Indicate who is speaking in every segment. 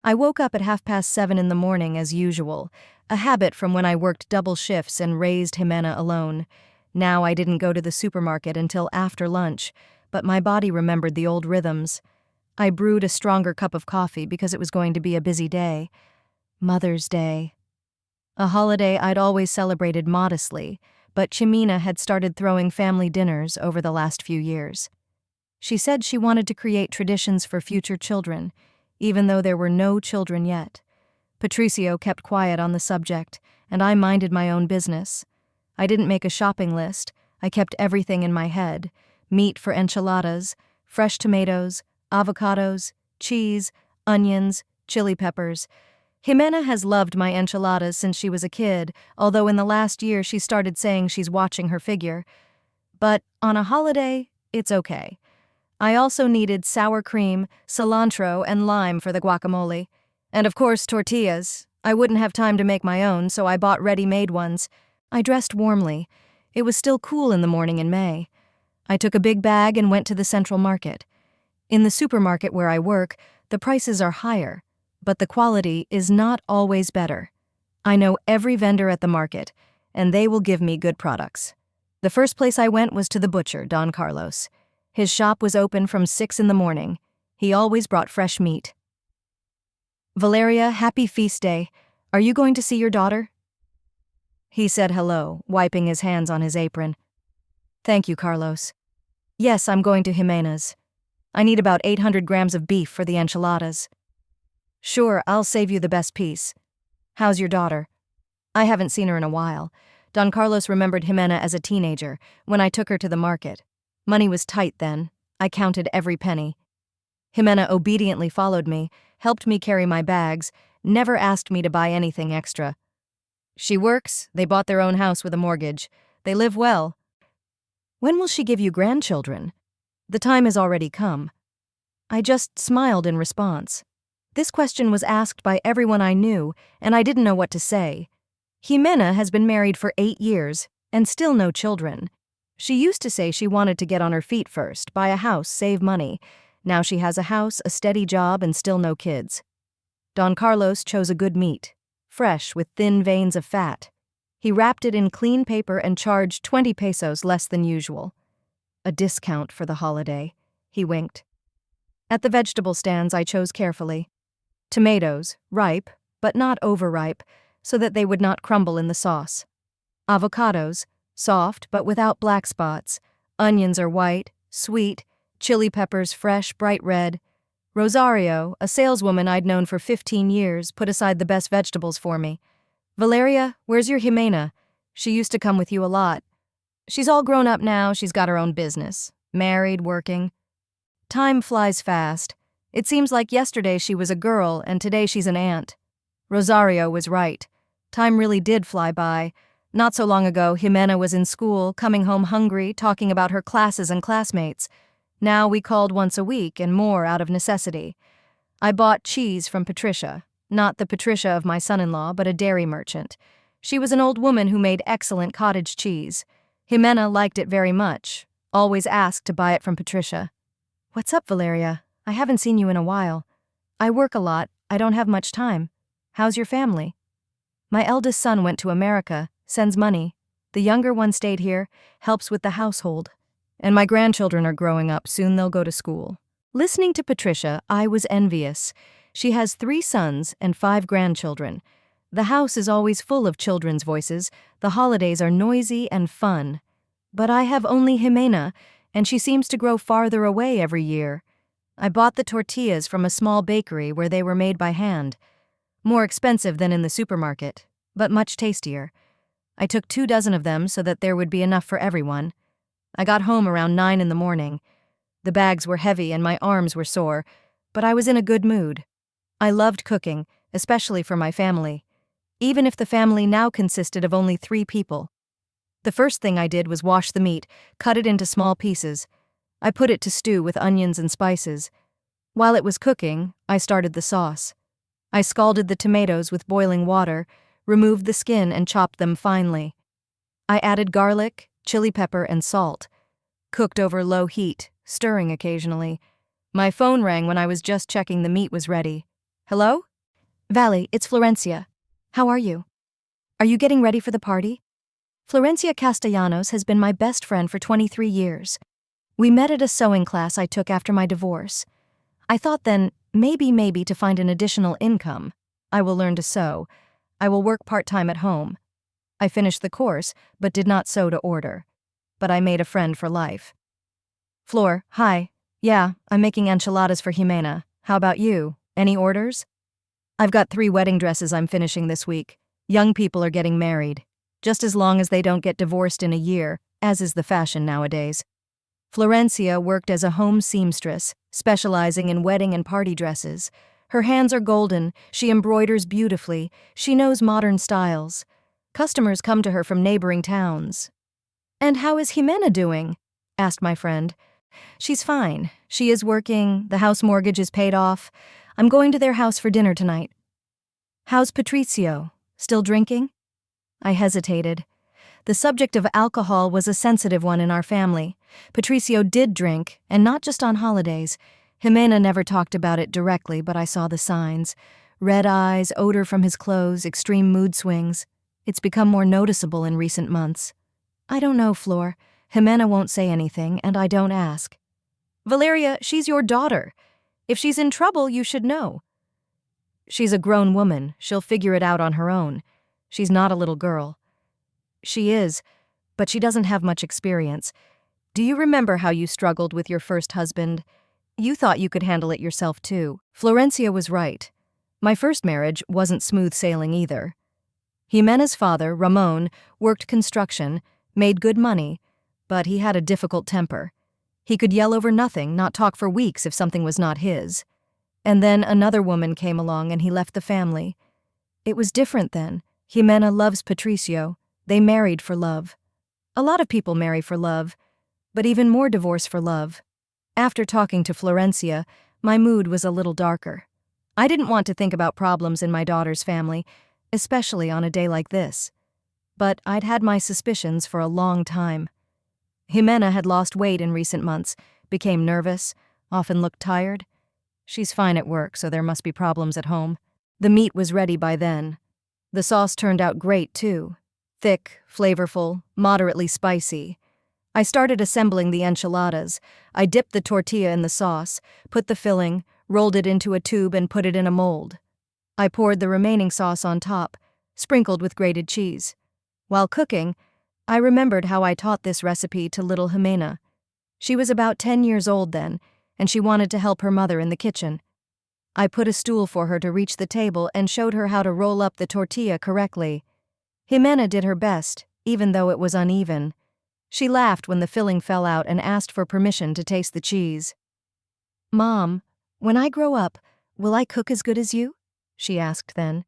Speaker 1: I woke up at 7:30 in the morning as usual, a habit from when I worked double shifts and raised Jimena alone. Now I didn't go to the supermarket until after lunch, but my body remembered the old rhythms. I brewed a stronger cup of coffee because it was going to be a busy day. Mother's Day. A holiday I'd always celebrated modestly, but Chimina had started throwing family dinners over the last few years. She said she wanted to create traditions for future children, even though there were no children yet. Patricio kept quiet on the subject, and I minded my own business. I didn't make a shopping list. I kept everything in my head: meat for enchiladas, fresh tomatoes, avocados, cheese, onions, chili peppers. Jimena has loved my enchiladas since she was a kid, although in the last year she started saying she's watching her figure. But on a holiday, it's okay. I also needed sour cream, cilantro, and lime for the guacamole. And of course, tortillas. I wouldn't have time to make my own, so I bought ready-made ones. I dressed warmly. It was still cool in the morning in May. I took a big bag and went to the Central Market. In the supermarket where I work, the prices are higher, but the quality is not always better. I know every vendor at the market, and they will give me good products. The first place I went was to the butcher, Don Carlos. His shop was open from 6 in the morning. He always brought fresh meat. "Valeria, happy feast day. Are you going to see your daughter?" He said hello, wiping his hands on his apron. "Thank you, Carlos. Yes, I'm going to Jimena's. I need about 800 grams of beef for the enchiladas." "Sure, I'll save you the best piece. How's your daughter?" "I haven't seen her in a while." Don Carlos remembered Jimena as a teenager, when I took her to the market. Money was tight then. I counted every penny. Jimena obediently followed me, helped me carry my bags, never asked me to buy anything extra. She works. They bought their own house with a mortgage. They live well. "When will she give you grandchildren?" "The time has already come." I just smiled in response. This question was asked by everyone I knew, and I didn't know what to say. Jimena has been married for 8 years, and still no children. She used to say she wanted to get on her feet first, buy a house, save money. Now she has a house, a steady job, and still no kids. Don Carlos chose a good meat, fresh with thin veins of fat. He wrapped it in clean paper and charged 20 pesos less than usual. "A discount for the holiday," he winked. At the vegetable stands I chose carefully. Tomatoes, ripe, but not overripe, so that they would not crumble in the sauce. Avocados, soft but without black spots. Onions are white, sweet, chili peppers fresh, bright red. Rosario, a saleswoman I'd known for 15 years, put aside the best vegetables for me. "Valeria, where's your Jimena? She used to come with you a lot." "She's all grown up now, she's got her own business. Married, working." Time flies fast. It seems like yesterday she was a girl and today she's an aunt. Rosario was right. Time really did fly by. Not so long ago, Jimena was in school, coming home hungry, talking about her classes and classmates. Now we called once a week and more out of necessity. I bought cheese from Patricia, not the Patricia of my son-in-law, but a dairy merchant. She was an old woman who made excellent cottage cheese. Jimena liked it very much, always asked to buy it from Patricia. "What's up, Valeria? I haven't seen you in a while. I work a lot. I don't have much time. How's your family?" "My eldest son went to America, sends money. The younger one stayed here, helps with the household. And my grandchildren are growing up, soon they'll go to school." Listening to Patricia, I was envious. She has 3 sons and 5 grandchildren. The house is always full of children's voices. The holidays are noisy and fun. But I have only Jimena, and she seems to grow farther away every year. I bought the tortillas from a small bakery where they were made by hand. More expensive than in the supermarket, but much tastier. I took 2 dozen of them so that there would be enough for everyone. I got home around 9 in the morning. The bags were heavy and my arms were sore, but I was in a good mood. I loved cooking, especially for my family, even if the family now consisted of only 3 people. The first thing I did was wash the meat, cut it into small pieces. I put it to stew with onions and spices. While it was cooking, I started the sauce. I scalded the tomatoes with boiling water, removed the skin and chopped them finely. I added garlic, chili pepper, and salt. Cooked over low heat, stirring occasionally. My phone rang when I was just checking the meat was ready. "Hello?" Valley, it's Florencia. How are you? Are you getting ready for the party? Florencia Castellanos has been my best friend for 23 years. We met at a sewing class I took after my divorce. I thought then, maybe to find an additional income. I will learn to sew. I will work part-time at home. I finished the course, but did not sew to order. But I made a friend for life. Flor, hi. Yeah, I'm making enchiladas for Jimena. How about you? Any orders? I've got 3 wedding dresses I'm finishing this week. Young people are getting married. Just as long as they don't get divorced in a year, as is the fashion nowadays. Florencia worked as a home seamstress, specializing in wedding and party dresses. Her hands are golden, she embroiders beautifully, she knows modern styles. Customers come to her from neighboring towns. And how is Jimena doing? Asked my friend. She's fine. She is working, the house mortgage is paid off. I'm going to their house for dinner tonight. How's Patricio? Still drinking? I hesitated. The subject of alcohol was a sensitive one in our family. Patricio did drink, and not just on holidays. Jimena never talked about it directly, but I saw the signs. Red eyes, odor from his clothes, extreme mood swings. It's become more noticeable in recent months. I don't know, Flor. Jimena won't say anything, and I don't ask. Valeria, she's your daughter. If she's in trouble, you should know. She's a grown woman. She'll figure it out on her own. She's not a little girl. She is, but she doesn't have much experience. Do you remember how you struggled with your first husband? You thought you could handle it yourself too. Florencia was right. My first marriage wasn't smooth sailing either. Jimena's father, Ramon, worked construction, made good money, but he had a difficult temper. He could yell over nothing, not talk for weeks if something was not his. And then another woman came along and he left the family. It was different then. Jimena loves Patricio. They married for love. A lot of people marry for love, but even more divorce for love. After talking to Florencia, my mood was a little darker. I didn't want to think about problems in my daughter's family, especially on a day like this. But I'd had my suspicions for a long time. Jimena had lost weight in recent months, became nervous, often looked tired. She's fine at work, so there must be problems at home. The meat was ready by then. The sauce turned out great, too. Thick, flavorful, moderately spicy. I started assembling the enchiladas. I dipped the tortilla in the sauce, put the filling, rolled it into a tube and put it in a mold. I poured the remaining sauce on top, sprinkled with grated cheese. While cooking, I remembered how I taught this recipe to little Jimena. She was about 10 years old then, and she wanted to help her mother in the kitchen. I put a stool for her to reach the table and showed her how to roll up the tortilla correctly. Jimena did her best, even though it was uneven. She laughed when the filling fell out and asked for permission to taste the cheese. Mom, when I grow up, will I cook as good as you? She asked then.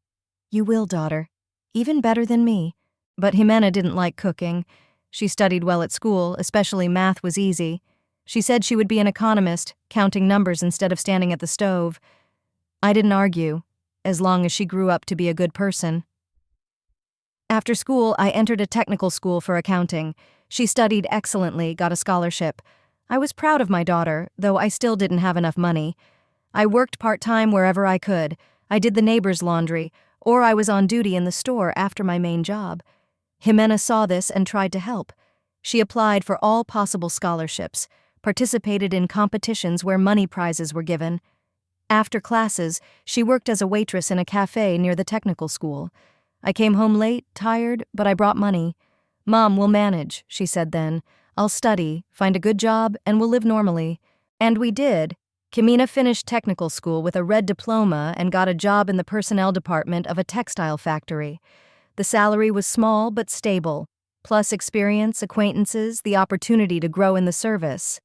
Speaker 1: You will, daughter. Even better than me. But Jimena didn't like cooking. She studied well at school, especially math was easy. She said she would be an economist, counting numbers instead of standing at the stove. I didn't argue, as long as she grew up to be a good person. After school, I entered a technical school for accounting. She studied excellently, got a scholarship. I was proud of my daughter, though I still didn't have enough money. I worked part-time wherever I could. I did the neighbor's laundry, or I was on duty in the store after my main job. Jimena saw this and tried to help. She applied for all possible scholarships, participated in competitions where money prizes were given. After classes, she worked as a waitress in a cafe near the technical school. I came home late, tired, but I brought money. Mom, we'll manage, she said then. I'll study, find a good job, and we'll live normally. And we did. Jimena finished technical school with a red diploma and got a job in the personnel department of a textile factory. The salary was small but stable, plus experience, acquaintances, the opportunity to grow in the service.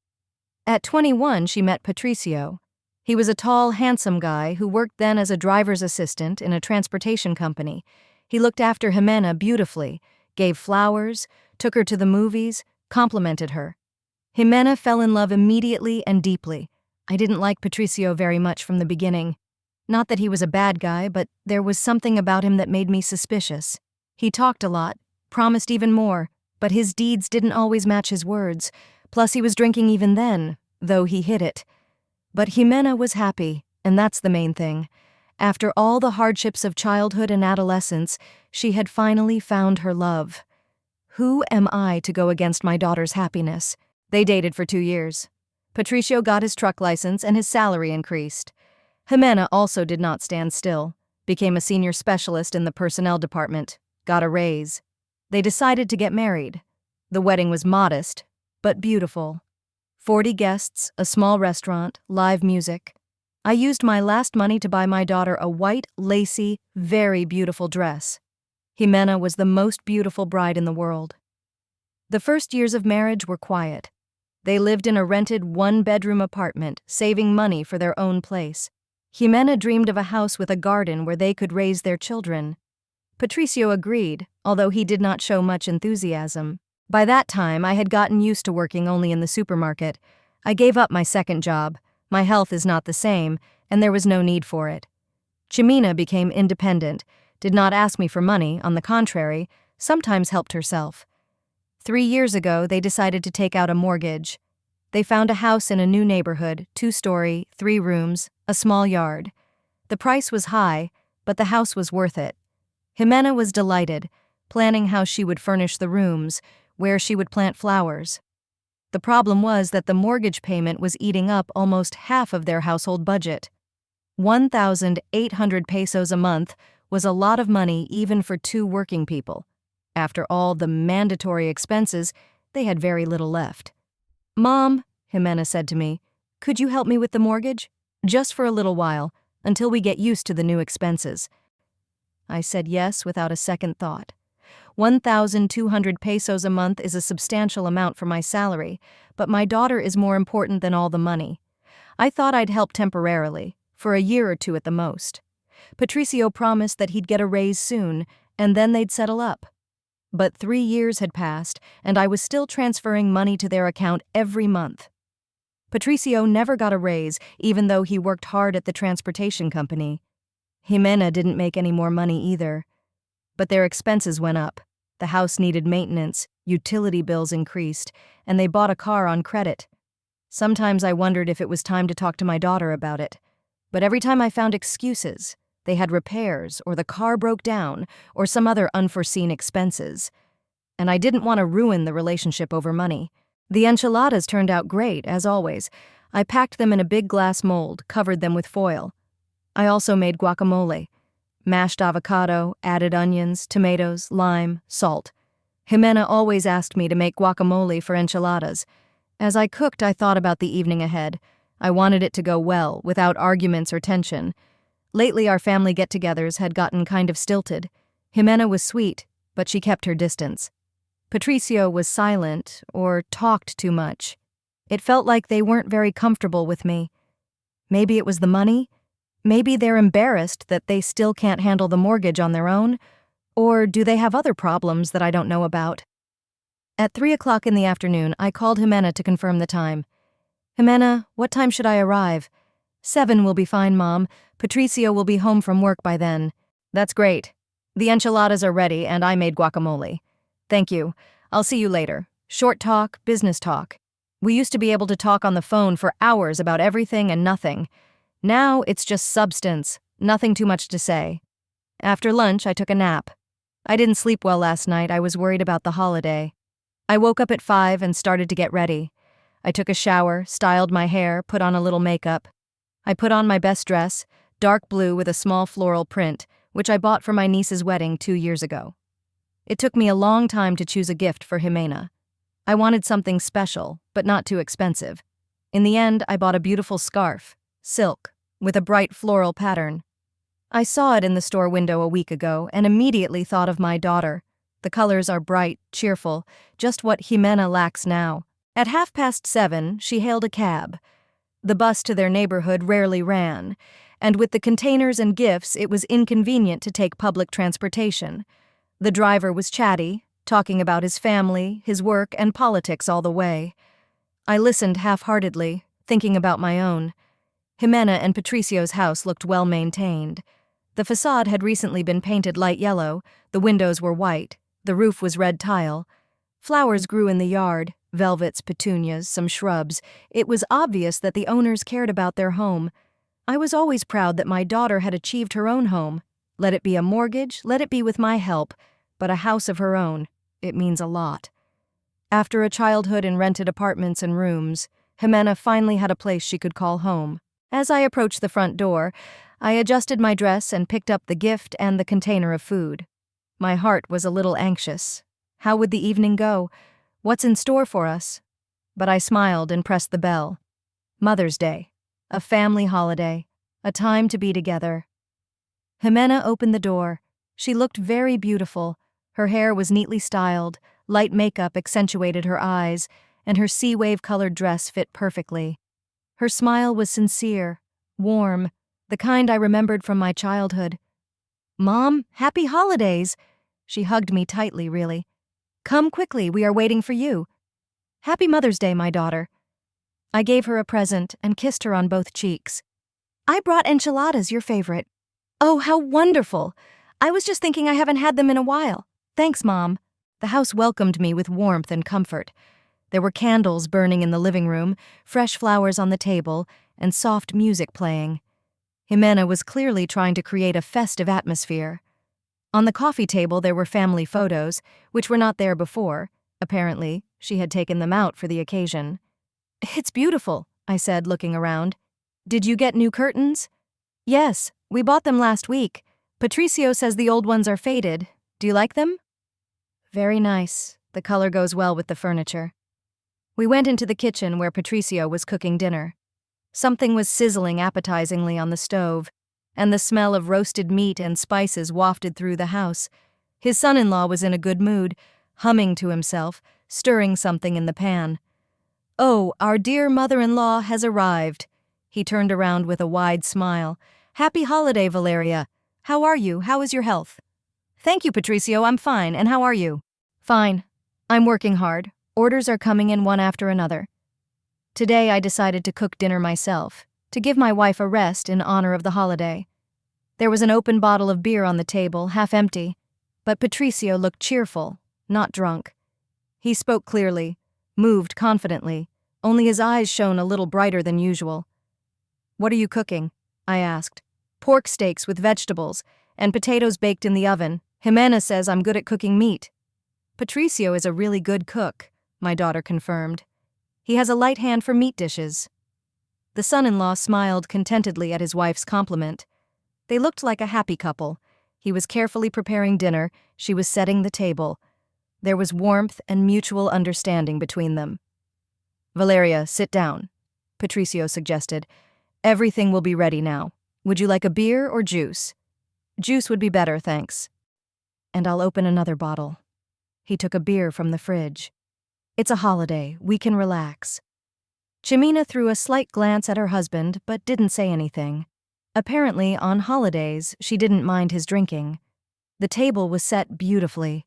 Speaker 1: At 21, she met Patricio. He was a tall, handsome guy who worked then as a driver's assistant in a transportation company. He looked after Jimena beautifully, gave flowers, took her to the movies, complimented her. Jimena fell in love immediately and deeply. I didn't like Patricio very much from the beginning. Not that he was a bad guy, but there was something about him that made me suspicious. He talked a lot, promised even more, but his deeds didn't always match his words. Plus he was drinking even then, though he hid it. But Jimena was happy, and that's the main thing. After all the hardships of childhood and adolescence, she had finally found her love. Who am I to go against my daughter's happiness? They dated for 2 years. Patricio got his truck license and his salary increased. Jimena also did not stand still, became a senior specialist in the personnel department, got a raise. They decided to get married. The wedding was modest, but beautiful. 40 guests, a small restaurant, live music. I used my last money to buy my daughter a white, lacy, very beautiful dress. Jimena was the most beautiful bride in the world. The first years of marriage were quiet. They lived in a rented one-bedroom apartment, saving money for their own place. Jimena dreamed of a house with a garden where they could raise their children. Patricio agreed, although he did not show much enthusiasm. By that time, I had gotten used to working only in the supermarket. I gave up my second job. My health is not the same, and there was no need for it. Jimena became independent, did not ask me for money, on the contrary, sometimes helped herself. 3 years ago, they decided to take out a mortgage. They found a house in a new neighborhood, 2-story, 3 rooms, a small yard. The price was high, but the house was worth it. Jimena was delighted, planning how she would furnish the rooms, where she would plant flowers. The problem was that the mortgage payment was eating up almost half of their household budget. 1,800 pesos a month was a lot of money even for 2 working people. After all the mandatory expenses, they had very little left. "Mom," Jimena said to me, "could you help me with the mortgage? Just for a little while, until we get used to the new expenses." I said yes without a second thought. 1,200 pesos a month is a substantial amount for my salary, but my daughter is more important than all the money. I thought I'd help temporarily, for a year or 2 at the most. Patricio promised that he'd get a raise soon, and then they'd settle up. But 3 years had passed, and I was still transferring money to their account every month. Patricio never got a raise, even though he worked hard at the transportation company. Jimena didn't make any more money either. But their expenses went up. The house needed maintenance, utility bills increased, and they bought a car on credit. Sometimes I wondered if it was time to talk to my daughter about it. But every time I found excuses. They had repairs, or the car broke down, or some other unforeseen expenses. And I didn't want to ruin the relationship over money. The enchiladas turned out great, as always. I packed them in a big glass mold, covered them with foil. I also made guacamole. Mashed avocado, added onions, tomatoes, lime, salt. Jimena always asked me to make guacamole for enchiladas. As I cooked, I thought about the evening ahead. I wanted it to go well, without arguments or tension. Lately, our family get-togethers had gotten kind of stilted. Jimena was sweet, but she kept her distance. Patricio was silent, or talked too much. It felt like they weren't very comfortable with me. Maybe it was the money? Maybe they're embarrassed that they still can't handle the mortgage on their own? Or do they have other problems that I don't know about? At 3 o'clock in the afternoon, I called Jimena to confirm the time. "Jimena, what time should I arrive?" "7 will be fine, Mom. Patricio will be home from work by then." "That's great. The enchiladas are ready and I made guacamole." "Thank you. I'll see you later." Short talk, business talk. We used to be able to talk on the phone for hours about everything and nothing. Now it's just substance, nothing too much to say. After lunch, I took a nap. I didn't sleep well last night. I was worried about the holiday. I woke up at 5 and started to get ready. I took a shower, styled my hair, put on a little makeup. I put on my best dress, dark blue with a small floral print, which I bought for my niece's wedding 2 years ago. It took me a long time to choose a gift for Jimena. I wanted something special, but not too expensive. In the end, I bought a beautiful scarf, silk, with a bright floral pattern. I saw it in the store window a week ago and immediately thought of my daughter. The colors are bright, cheerful, just what Jimena lacks now. At 7:30, she hailed a cab. The bus to their neighborhood rarely ran, and with the containers and gifts, it was inconvenient to take public transportation. The driver was chatty, talking about his family, his work, and politics all the way. I listened half-heartedly, thinking about my own. Jimena and Patricio's house looked well-maintained. The facade had recently been painted light yellow, the windows were white, the roof was red tile. Flowers grew in the yard, velvets, petunias, some shrubs. It was obvious that the owners cared about their home. I was always proud that my daughter had achieved her own home. Let it be a mortgage, let it be with my help, but a house of her own. It means a lot. After a childhood in rented apartments and rooms, Jimena finally had a place she could call home. As I approached the front door, I adjusted my dress and picked up the gift and the container of food. My heart was a little anxious. How would the evening go? What's in store for us? But I smiled and pressed the bell. Mother's Day. A family holiday. A time to be together. Jimena opened the door. She looked very beautiful. Her hair was neatly styled, light makeup accentuated her eyes, and her sea wave-colored dress fit perfectly. Her smile was sincere, warm, the kind I remembered from my childhood. "Mom, happy holidays!" She hugged me tightly, really. "Come quickly, we are waiting for you." "Happy Mother's Day, my daughter." I gave her a present and kissed her on both cheeks. "I brought enchiladas, your favorite." "Oh, how wonderful! I was just thinking I haven't had them in a while." "Thanks, Mom." The house welcomed me with warmth and comfort. There were candles burning in the living room, fresh flowers on the table, and soft music playing. Jimena was clearly trying to create a festive atmosphere. On the coffee table there were family photos, which were not there before. Apparently, she had taken them out for the occasion. "It's beautiful," I said, looking around. "Did you get new curtains?" "Yes, we bought them last week. Patricio says the old ones are faded. Do you like them?" "Very nice. The color goes well with the furniture." We went into the kitchen where Patricio was cooking dinner. Something was sizzling appetizingly on the stove, and the smell of roasted meat and spices wafted through the house. His son-in-law was in a good mood, humming to himself, stirring something in the pan. "Oh, our dear mother-in-law has arrived." He turned around with a wide smile. "Happy holiday, Valeria. How are you? How is your health?" "Thank you, Patricio. I'm fine. And how are you?" "Fine. I'm working hard. Orders are coming in one after another." Today I decided to cook dinner myself, to give my wife a rest in honor of the holiday. There was an open bottle of beer on the table, half empty, but Patricio looked cheerful, not drunk. He spoke clearly, moved confidently, only his eyes shone a little brighter than usual. "What are you cooking?" I asked. "Pork steaks with vegetables, and potatoes baked in the oven. Jimena says I'm good at cooking meat." "Patricio is a really good cook," my daughter confirmed. "He has a light hand for meat dishes." The son-in-law smiled contentedly at his wife's compliment. They looked like a happy couple. He was carefully preparing dinner, she was setting the table. There was warmth and mutual understanding between them. "Valeria, sit down," Patricio suggested. "Everything will be ready now. Would you like a beer or juice?" "Juice would be better, thanks." "And I'll open another bottle." He took a beer from the fridge. "It's a holiday. We can relax." Jimena threw a slight glance at her husband, but didn't say anything. Apparently, on holidays, she didn't mind his drinking. The table was set beautifully.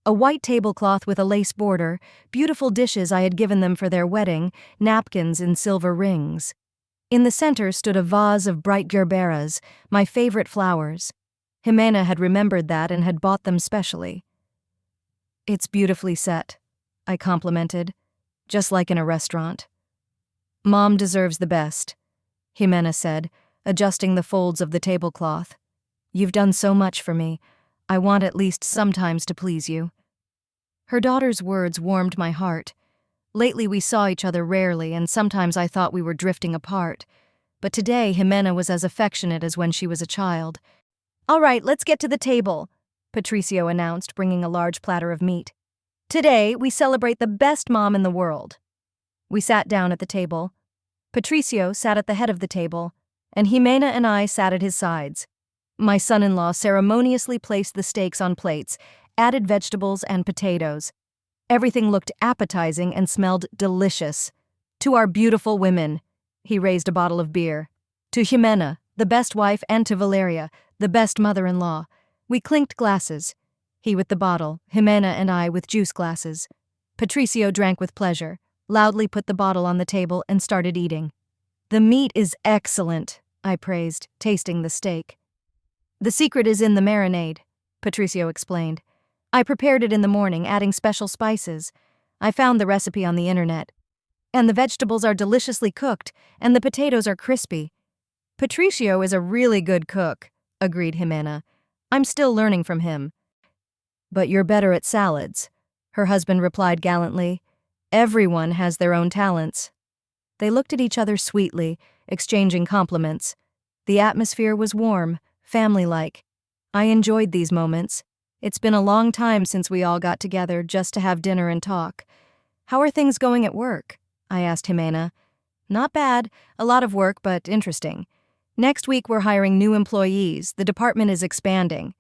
Speaker 1: A white tablecloth with a lace border, beautiful dishes I had given them for their wedding, napkins in silver rings. In the center stood a vase of bright gerberas, my favorite flowers. Jimena had remembered that and had bought them specially. "It's beautifully set," I complimented, "just like in a restaurant." "Mom deserves the best," Jimena said, adjusting the folds of the tablecloth. "You've done so much for me. I want at least sometimes to please you." Her daughter's words warmed my heart. Lately we saw each other rarely, and sometimes I thought we were drifting apart. But today Jimena was as affectionate as when she was a child. "All right, let's get to the table," Patricio announced, bringing a large platter of meat. "Today, we celebrate the best mom in the world." We sat down at the table. Patricio sat at the head of the table, and Jimena and I sat at his sides. My son-in-law ceremoniously placed the steaks on plates, added vegetables and potatoes. Everything looked appetizing and smelled delicious. "To our beautiful women," he raised a bottle of beer. "To Jimena, the best wife, and to Valeria, the best mother-in-law." We clinked glasses. He with the bottle, Jimena and I with juice glasses. Patricio drank with pleasure, loudly put the bottle on the table, and started eating. "The meat is excellent," I praised, tasting the steak. "The secret is in the marinade," Patricio explained. "I prepared it in the morning, adding special spices. I found the recipe on the internet. And the vegetables are deliciously cooked, and the potatoes are crispy." Patricio is a really good cook, agreed Jimena. I'm still learning from him. But you're better at salads, her husband replied gallantly. Everyone has their own talents. They looked at each other sweetly, exchanging compliments. The atmosphere was warm, family-like. I enjoyed these moments. It's been a long time since we all got together just to have dinner and talk. How are things going at work? I asked Jimena. Not bad, a lot of work, but interesting. Next week we're hiring new employees. The department is expanding.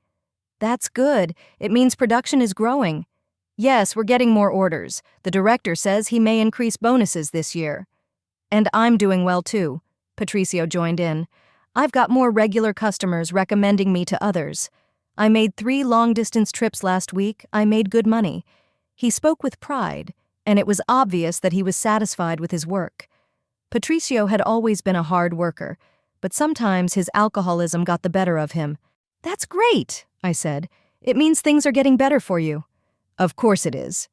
Speaker 1: That's good. It means production is growing. Yes, we're getting more orders. The director says he may increase bonuses this year. And I'm doing well too, Patricio joined in. I've got more regular customers recommending me to others. I made 3 long-distance trips last week. I made good money. He spoke with pride, and it was obvious that he was satisfied with his work. Patricio had always been a hard worker, but sometimes his alcoholism got the better of him. That's great, I said. It means things are getting better for you. Of course it is.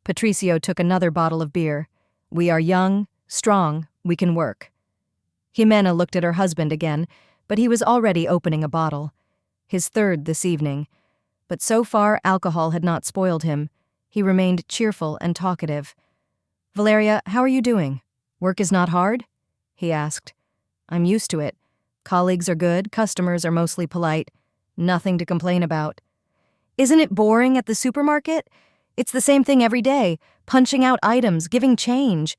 Speaker 1: Patricio took another bottle of beer. We are young, strong, we can work. Jimena looked at her husband again, but he was already opening a bottle. His third this evening. But so far alcohol had not spoiled him. He remained cheerful and talkative. Valeria, how are you doing? Work is not hard? He asked. I'm used to it. Colleagues are good, customers are mostly polite. Nothing to complain about. Isn't it boring at the supermarket? It's the same thing every day, punching out items, giving change.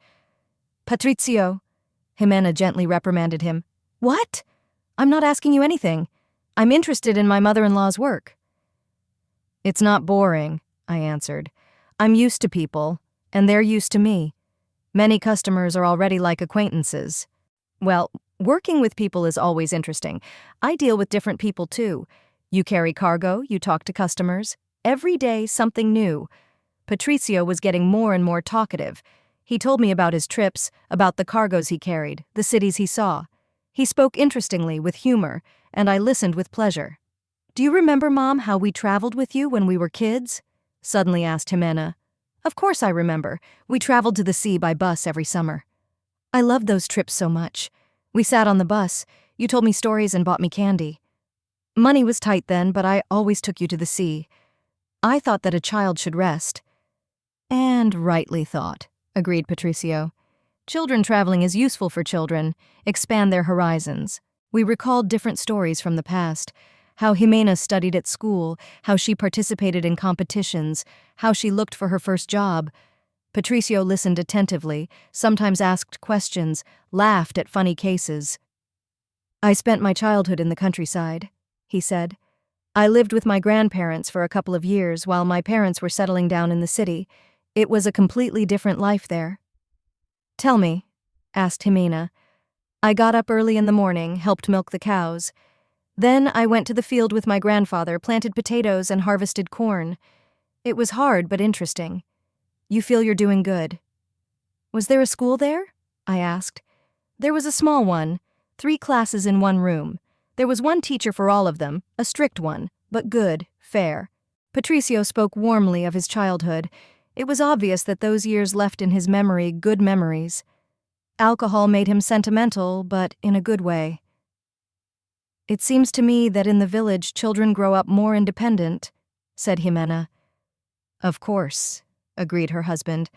Speaker 1: Patricio, Jimena gently reprimanded him. What? I'm not asking you anything. I'm interested in my mother-in-law's work. It's not boring, I answered. I'm used to people, and they're used to me. Many customers are already like acquaintances. Well, working with people is always interesting. I deal with different people too. You carry cargo, you talk to customers. Every day, something new. Patricio was getting more and more talkative. He told me about his trips, about the cargoes he carried, the cities he saw. He spoke interestingly, with humor, and I listened with pleasure. Do you remember, Mom, how we traveled with you when we were kids? Suddenly asked Jimena. Of course I remember. We traveled to the sea by bus every summer. I loved those trips so much. We sat on the bus. You told me stories and bought me candy. Money was tight then, but I always took you to the sea. I thought that a child should rest. And rightly thought, agreed Patricio. Children traveling is useful for children, expand their horizons. We recalled different stories from the past, how Jimena studied at school, how she participated in competitions, how she looked for her first job. Patricio listened attentively, sometimes asked questions, laughed at funny cases. I spent my childhood in the countryside, he said. I lived with my grandparents for a couple of years while my parents were settling down in the city. It was a completely different life there. Tell me, asked Jimena. I got up early in the morning, helped milk the cows. Then I went to the field with my grandfather, planted potatoes and harvested corn. It was hard but interesting. You feel you're doing good. Was there a school there? I asked. There was a small one, 3 classes in one room. There was one teacher for all of them, a strict one, but good, fair. Patricio spoke warmly of his childhood. It was obvious that those years left in his memory good memories. Alcohol made him sentimental, but in a good way. It seems to me that in the village children grow up more independent, said Jimena. Of course, agreed her husband.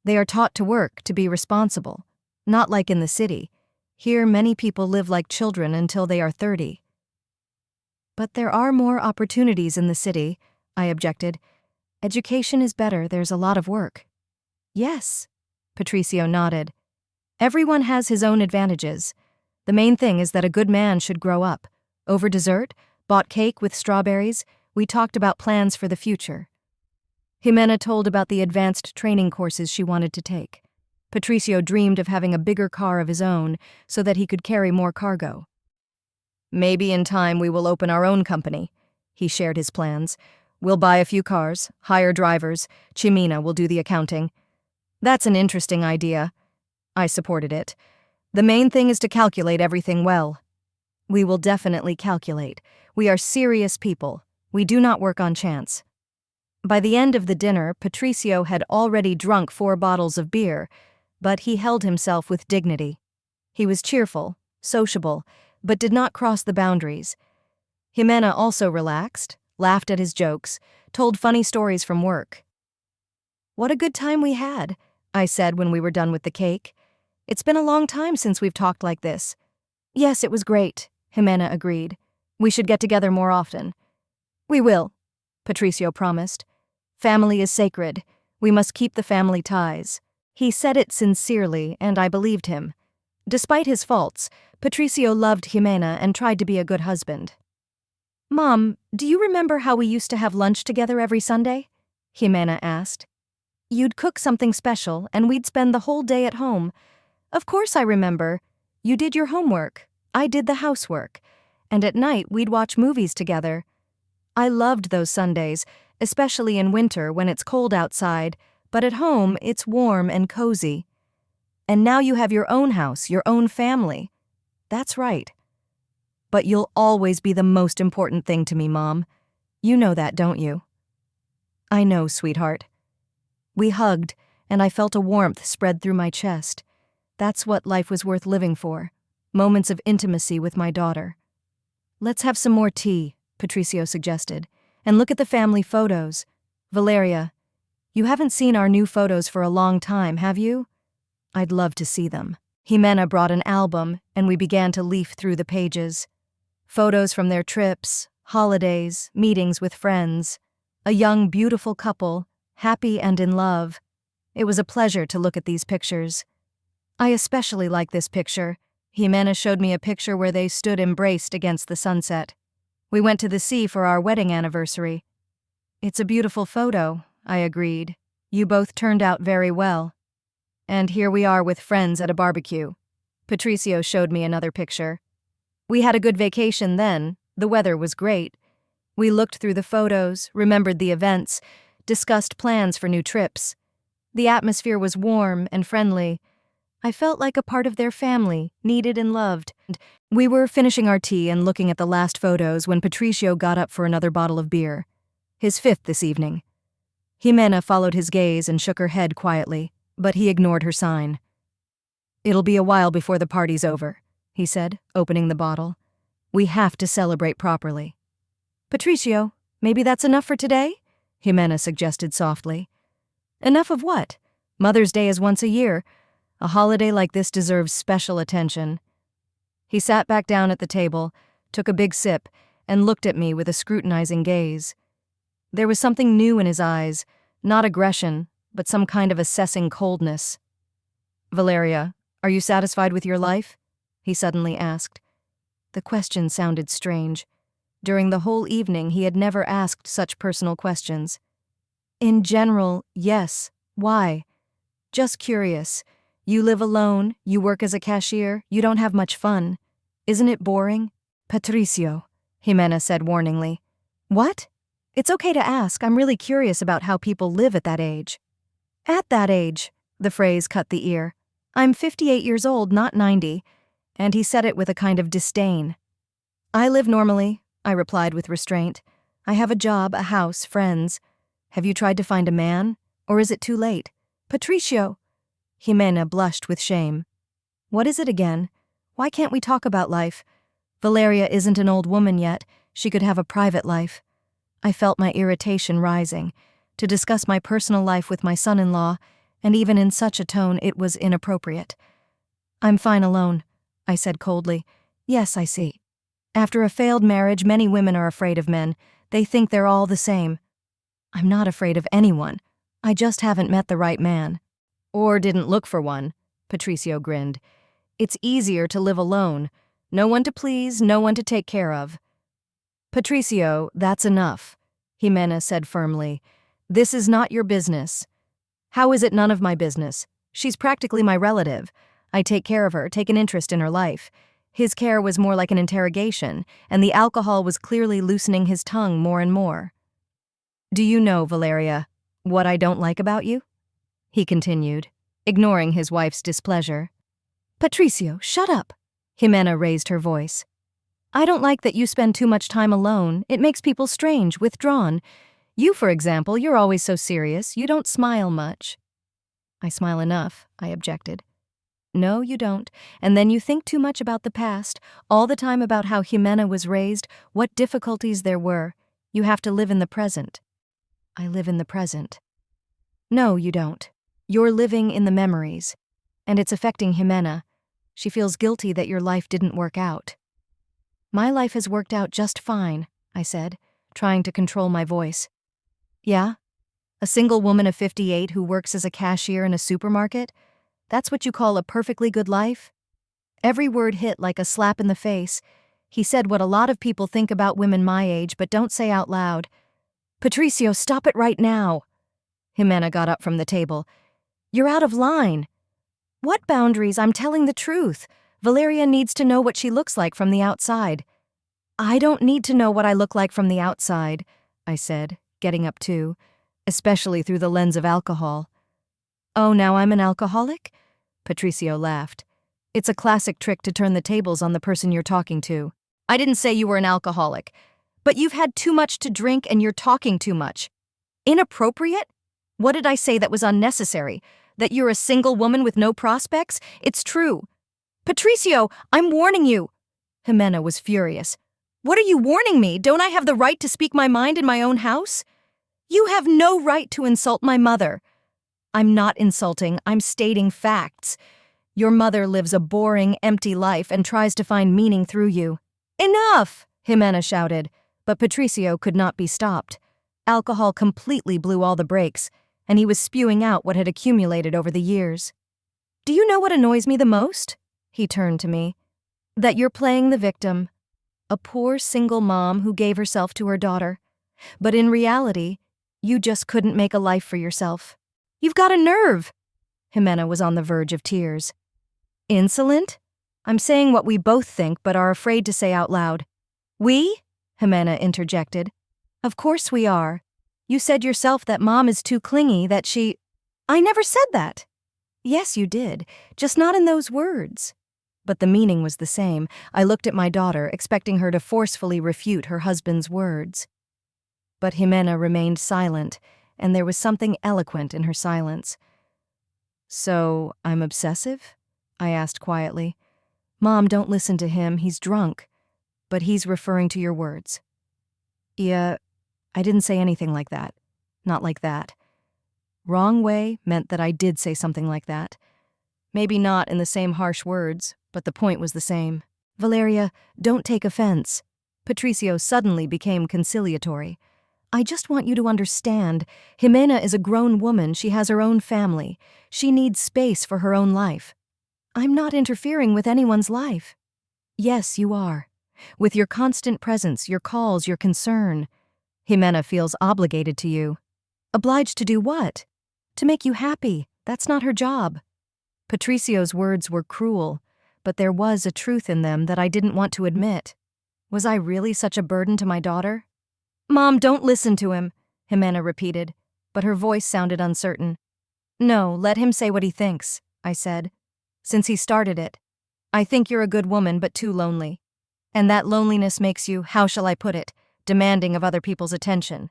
Speaker 1: They are taught to work, to be responsible. Not like in the city. Here many people live like children until they are 30. But there are more opportunities in the city, I objected. Education is better, there's a lot of work. Yes, Patricio nodded. Everyone has his own advantages. The main thing is that a good man should grow up. Over dessert, bought cake with strawberries, we talked about plans for the future. Jimena told about the advanced training courses she wanted to take. Patricio dreamed of having a bigger car of his own so that he could carry more cargo. Maybe in time we will open our own company. He shared his plans. We'll buy a few cars, hire drivers, Jimena will do the accounting. That's an interesting idea. I supported it. The main thing is to calculate everything well. We will definitely calculate. We are serious people. We do not work on chance. By the end of the dinner, Patricio had already drunk 4 bottles of beer, but he held himself with dignity. He was cheerful, sociable, but did not cross the boundaries. Jimena also relaxed, laughed at his jokes, told funny stories from work. "What a good time we had," I said when we were done with the cake. "It's been a long time since we've talked like this." "Yes, it was great," Jimena agreed. "We should get together more often." "We will," Patricio promised. "Family is sacred. We must keep the family ties." He said it sincerely, and I believed him. Despite his faults, Patricio loved Jimena and tried to be a good husband. "Mom, do you remember how we used to have lunch together every Sunday?" Jimena asked. "You'd cook something special, and we'd spend the whole day at home." "Of course I remember. You did your homework. I did the housework. And at night we'd watch movies together." I loved those Sundays, especially in winter when it's cold outside, but at home it's warm and cozy. "And now you have your own house, your own family." "That's right. But you'll always be the most important thing to me, Mom. You know that, don't you?" "I know, sweetheart." We hugged, and I felt a warmth spread through my chest. That's what life was worth living for. Moments of intimacy with my daughter. "Let's have some more tea," Patricio suggested, "and look at the family photos. Valeria, you haven't seen our new photos for a long time, have you?" "I'd love to see them." Jimena brought an album, and we began to leaf through the pages. Photos from their trips, holidays, meetings with friends. A young, beautiful couple, happy and in love. It was a pleasure to look at these pictures. "I especially like this picture." Jimena showed me a picture where they stood embraced against the sunset. "We went to the sea for our wedding anniversary." "It's a beautiful photo," I agreed. "You both turned out very well." "And here we are with friends at a barbecue." Patricio showed me another picture. "We had a good vacation then. The weather was great. We looked through the photos, remembered the events, discussed plans for new trips. The atmosphere was warm and friendly. I felt like a part of their family, needed and loved." We were finishing our tea and looking at the last photos when Patricio got up for another bottle of beer. His fifth this evening. Jimena followed his gaze and shook her head quietly, but he ignored her sign. "It'll be a while before the party's over," he said, opening the bottle. "We have to celebrate properly." "Patricio, maybe that's enough for today?" Jimena suggested softly. "Enough of what? Mother's Day is once a year. A holiday like this deserves special attention." He sat back down at the table, took a big sip, and looked at me with a scrutinizing gaze. There was something new in his eyes, not aggression, but some kind of assessing coldness. "Valeria, are you satisfied with your life?" he suddenly asked. The question sounded strange. During the whole evening, he had never asked such personal questions. "In general, yes. Why?" "Just curious. You live alone, you work as a cashier, you don't have much fun. Isn't it boring?" "Patricio," Jimena said warningly. "What?" "It's okay to ask. I'm really curious about how people live at that age." "At that age," the phrase cut the ear. "I'm 58 years old, not 90, and he said it with a kind of disdain. "I live normally," I replied with restraint. "I have a job, a house, friends. Have you tried to find a man? Or is it too late?" "Patricio!" Jimena blushed with shame. "What is it again? Why can't we talk about life? Valeria isn't an old woman yet. She could have a private life." I felt my irritation rising. To discuss my personal life with my son-in-law, and even in such a tone, it was inappropriate. "I'm fine alone," I said coldly. "Yes, I see. After a failed marriage, many women are afraid of men. They think they're all the same." "I'm not afraid of anyone. I just haven't met the right man." "Or didn't look for one," Patricio grinned. "It's easier to live alone. No one to please, no one to take care of." "Patricio, that's enough," Jimena said firmly. "This is not your business." "How is it none of my business? She's practically my relative. I take care of her, take an interest in her life." His care was more like an interrogation, and the alcohol was clearly loosening his tongue more and more. "Do you know, Valeria, what I don't like about you?" he continued, ignoring his wife's displeasure. "Patricio, shut up!" Jimena raised her voice. "I don't like that you spend too much time alone. It makes people strange, withdrawn. You, for example, you're always so serious. You don't smile much." "I smile enough," I objected. No, you don't. And then you think too much about the past, all the time about how Jimena was raised, what difficulties there were. You have to live in the present. I live in the present. No, you don't. You're living in the memories. And it's affecting Jimena. She feels guilty that your life didn't work out. My life has worked out just fine, I said, trying to control my voice. Yeah? A single woman of 58 who works as a cashier in a supermarket? That's what you call a perfectly good life? Every word hit like a slap in the face. He said what a lot of people think about women my age but don't say out loud. Patricio, stop it right now. Jimena got up from the table. You're out of line. What boundaries? I'm telling the truth. Valeria needs to know what she looks like from the outside. I don't need to know what I look like from the outside, I said, getting up too, especially through the lens of alcohol. Oh, now I'm an alcoholic? Patricio laughed. It's a classic trick to turn the tables on the person you're talking to. I didn't say you were an alcoholic, but you've had too much to drink and you're talking too much. Inappropriate? What did I say that was unnecessary? That you're a single woman with no prospects? It's true. Patricio, I'm warning you. Jimena was furious. What are you warning me? Don't I have the right to speak my mind in my own house? You have no right to insult my mother. I'm not insulting, I'm stating facts. Your mother lives a boring, empty life and tries to find meaning through you. Enough! Jimena shouted, but Patricio could not be stopped. Alcohol completely blew all the brakes, and he was spewing out what had accumulated over the years. Do you know what annoys me the most? He turned to me. That you're playing the victim. A poor single mom who gave herself to her daughter. But in reality, you just couldn't make a life for yourself. You've got a nerve! Jimena was on the verge of tears. Insolent? I'm saying what we both think but are afraid to say out loud. We? Jimena interjected. Of course we are. You said yourself that Mom is too clingy, that she... I never said that. Yes, you did, just not in those words. But the meaning was the same. I looked at my daughter, expecting her to forcefully refute her husband's words. But Jimena remained silent, and there was something eloquent in her silence. So, I'm obsessive? I asked quietly. Mom, don't listen to him, he's drunk. But he's referring to your words. Yeah, I didn't say anything like that. Not like that. Wrong way meant that I did say something like that. Maybe not in the same harsh words, but the point was the same. Valeria, don't take offense. Patricio suddenly became conciliatory. I just want you to understand, Jimena is a grown woman, she has her own family. She needs space for her own life. I'm not interfering with anyone's life. Yes, you are. With your constant presence, your calls, your concern. Jimena feels obligated to you. Obliged to do what? To make you happy. That's not her job. Patricio's words were cruel, but there was a truth in them that I didn't want to admit. Was I really such a burden to my daughter? Mom, don't listen to him, Jimena repeated, but her voice sounded uncertain. No, let him say what he thinks, I said. Since he started it. I think you're a good woman, but too lonely. And that loneliness makes you, how shall I put it, demanding of other people's attention.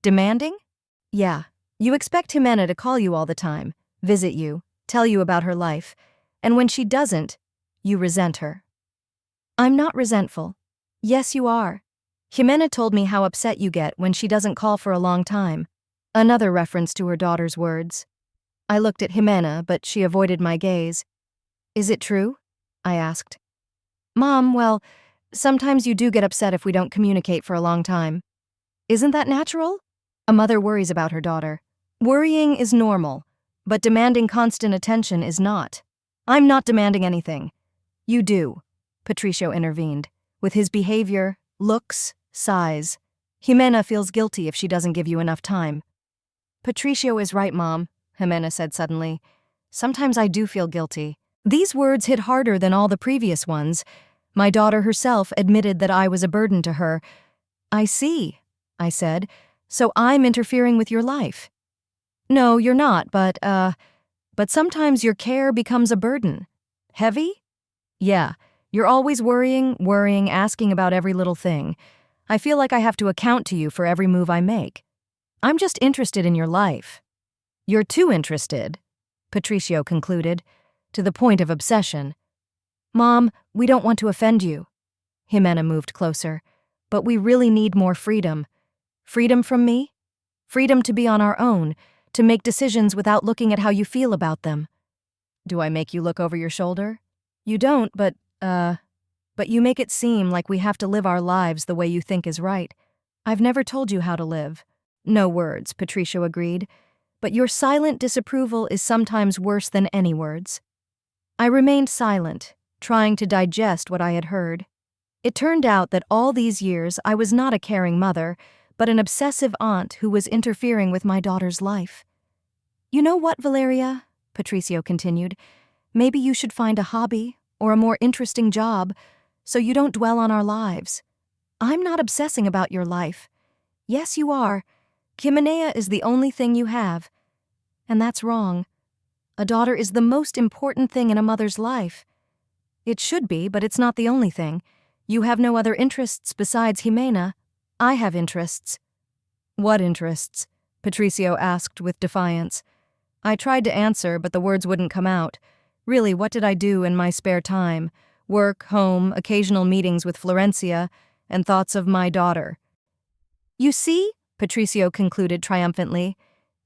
Speaker 1: Demanding? Yeah. You expect Jimena to call you all the time, visit you, tell you about her life, and when she doesn't, you resent her. I'm not resentful. Yes, you are. Jimena told me how upset you get when she doesn't call for a long time. Another reference to her daughter's words. I looked at Jimena, but she avoided my gaze. Is it true? I asked. Mom, well, sometimes you do get upset if we don't communicate for a long time. Isn't that natural? A mother worries about her daughter. Worrying is normal, but demanding constant attention is not. I'm not demanding anything. You do, Patricio intervened. With his behavior, looks, size. Jimena feels guilty if she doesn't give you enough time. Patricio is right, Mom, Jimena said suddenly. Sometimes I do feel guilty. These words hit harder than all the previous ones. My daughter herself admitted that I was a burden to her. I see, I said. So I'm interfering with your life. No, you're not, but sometimes your care becomes a burden. Heavy? Yeah, you're always worrying, asking about every little thing. I feel like I have to account to you for every move I make. I'm just interested in your life. You're too interested, Patricio concluded. to the point of obsession. Mom, we don't want to offend you. Jimena moved closer. But we really need more freedom. Freedom from me? Freedom to be on our own, to make decisions without looking at how you feel about them. Do I make you look over your shoulder? You don't, but you make it seem like we have to live our lives the way you think is right. I've never told you how to live. No words, Patricio agreed. But your silent disapproval is sometimes worse than any words. I remained silent, trying to digest what I had heard. It turned out that all these years I was not a caring mother, but an obsessive aunt who was interfering with my daughter's life. You know what, Valeria? Patricio continued. Maybe you should find a hobby or a more interesting job so you don't dwell on our lives. I'm not obsessing about your life. Yes, you are. Jimena is the only thing you have. And that's wrong. A daughter is the most important thing in a mother's life. It should be, but it's not the only thing. You have no other interests besides Jimena. I have interests. What interests? Patricio asked with defiance. I tried to answer, but the words wouldn't come out. Really, what did I do in my spare time? Work, home, occasional meetings with Florencia, and thoughts of my daughter. You see, Patricio concluded triumphantly,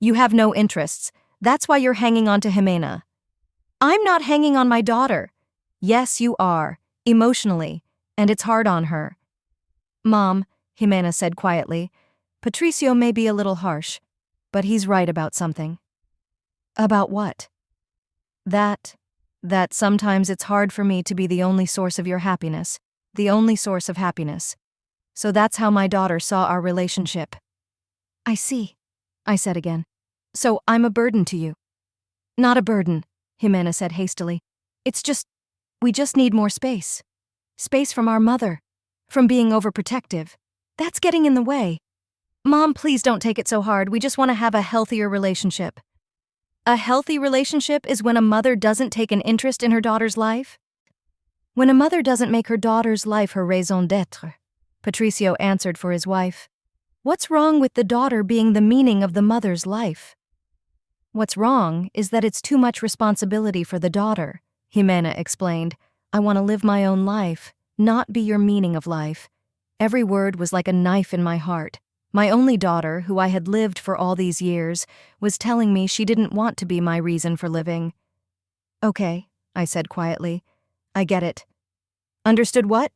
Speaker 1: you have no interests. That's why you're hanging on to Jimena. I'm not hanging on my daughter. Yes, you are, emotionally, and it's hard on her. Mom, Jimena said quietly, Patricio may be a little harsh, but he's right about something. About what? That sometimes it's hard for me to be the only source of your happiness, the only source of happiness. So that's how my daughter saw our relationship. I see, I said again. So I'm a burden to you. Not a burden, Jimena said hastily. We just need more space. Space from our mother, from being overprotective. That's getting in the way. Mom, please don't take it so hard. We just want to have a healthier relationship. A healthy relationship is when a mother doesn't take an interest in her daughter's life? When a mother doesn't make her daughter's life her raison d'être, Patricio answered for his wife. What's wrong with the daughter being the meaning of the mother's life? What's wrong is that it's too much responsibility for the daughter, Jimena explained. I want to live my own life, not be your meaning of life. Every word was like a knife in my heart. My only daughter, who I had lived for all these years, was telling me she didn't want to be my reason for living. Okay, I said quietly. I get it. Understood what?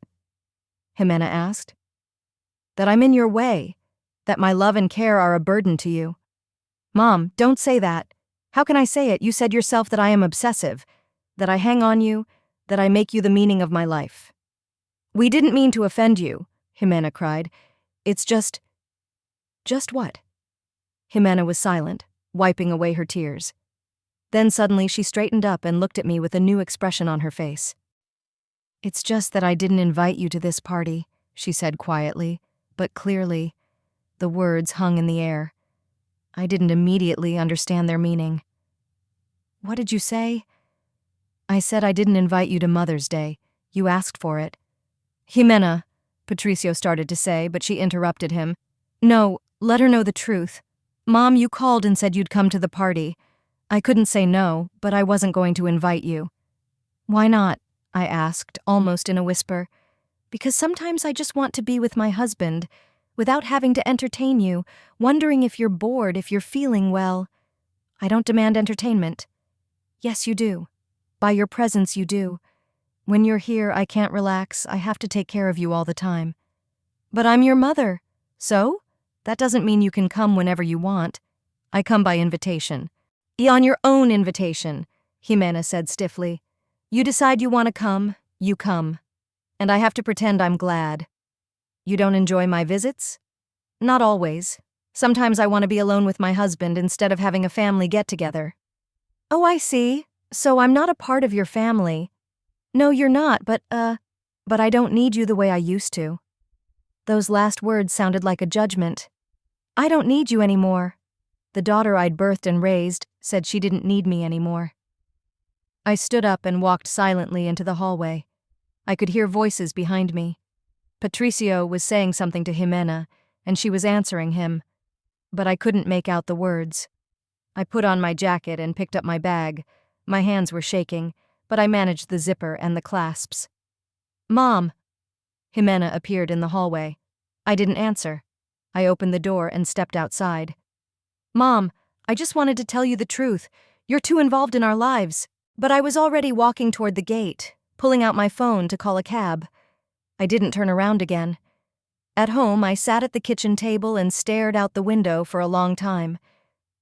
Speaker 1: Jimena asked. That I'm in your way, that my love and care are a burden to you. Mom, don't say that. How can I say it? You said yourself that I am obsessive, that I hang on you, that I make you the meaning of my life. We didn't mean to offend you, Jimena cried. It's just what? Jimena was silent, wiping away her tears. Then suddenly she straightened up and looked at me with a new expression on her face. It's just that I didn't invite you to this party, she said quietly, but clearly. The words hung in the air. I didn't immediately understand their meaning. What did you say? I said I didn't invite you to Mother's Day. You asked for it. Jimena, Patricio started to say, but she interrupted him. No, let her know the truth. Mom, you called and said you'd come to the party. I couldn't say no, but I wasn't going to invite you. Why not? I asked, almost in a whisper. Because sometimes I just want to be with my husband, without having to entertain you, wondering if you're bored, if you're feeling well. I don't demand entertainment. Yes, you do. By your presence, you do. When you're here, I can't relax. I have to take care of you all the time. But I'm your mother. So? That doesn't mean you can come whenever you want. I come by invitation. On your own invitation, Jimena said stiffly. You decide you want to come, you come. And I have to pretend I'm glad. You don't enjoy my visits? Not always. Sometimes I want to be alone with my husband instead of having a family get-together. Oh, I see. So I'm not a part of your family. No, you're not, but I don't need you the way I used to. Those last words sounded like a judgment. I don't need you anymore. The daughter I'd birthed and raised said she didn't need me anymore. I stood up and walked silently into the hallway. I could hear voices behind me. Patricio was saying something to Jimena, and she was answering him, but I couldn't make out the words. I put on my jacket and picked up my bag. My hands were shaking. but I managed the zipper and the clasps. "Mom!" Jimena appeared in the hallway. I didn't answer. I opened the door and stepped outside. "Mom, I just wanted to tell you the truth. You're too involved in our lives." But I was already walking toward the gate, pulling out my phone to call a cab. I didn't turn around again. At home, I sat at the kitchen table and stared out the window for a long time.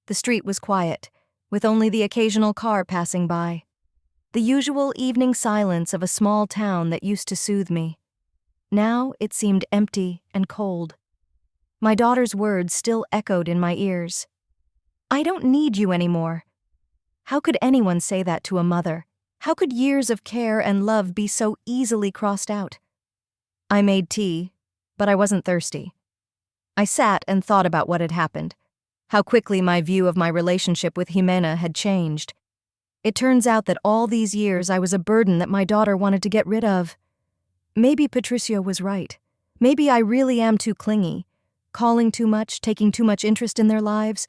Speaker 1: The street was quiet, with only the occasional car passing by. The usual evening silence of a small town that used to soothe me. Now it seemed empty and cold. My daughter's words still echoed in my ears. "I don't need you anymore." How could anyone say that to a mother? How could years of care and love be so easily crossed out? I made tea, but I wasn't thirsty. I sat and thought about what had happened, how quickly my view of my relationship with Jimena had changed. It turns out that all these years I was a burden that my daughter wanted to get rid of. Maybe Patricio was right. Maybe I really am too clingy, calling too much, taking too much interest in their lives.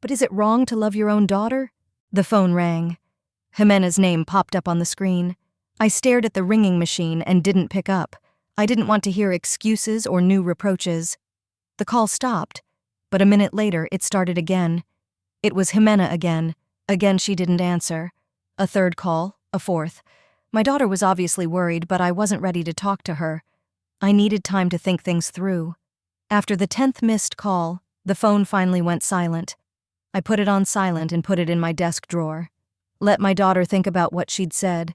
Speaker 1: But is it wrong to love your own daughter? The phone rang. Jimena's name popped up on the screen. I stared at the ringing machine and didn't pick up. I didn't want to hear excuses or new reproaches. The call stopped, but a minute later it started again. It was Jimena again. Again she didn't answer. A third call, a fourth. My daughter was obviously worried, but I wasn't ready to talk to her. I needed time to think things through. After the 10th missed call, the phone finally went silent. I put it on silent and put it in my desk drawer. Let my daughter think about what she'd said.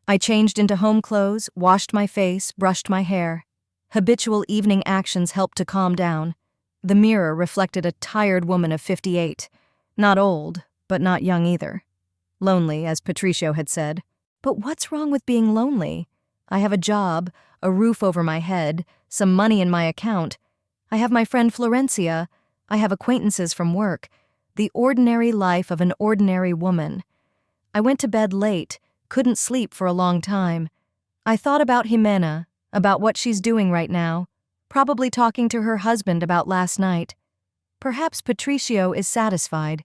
Speaker 1: I changed into home clothes, washed my face, brushed my hair. Habitual evening actions helped to calm down. The mirror reflected a tired woman of 58. Not old, but not young either. Lonely, as Patricio had said. But what's wrong with being lonely? I have a job, a roof over my head, some money in my account. I have my friend Florencia. I have acquaintances from work. The ordinary life of an ordinary woman. I went to bed late, couldn't sleep for a long time. I thought about Jimena, about what she's doing right now, probably talking to her husband about last night. Perhaps Patricio is satisfied.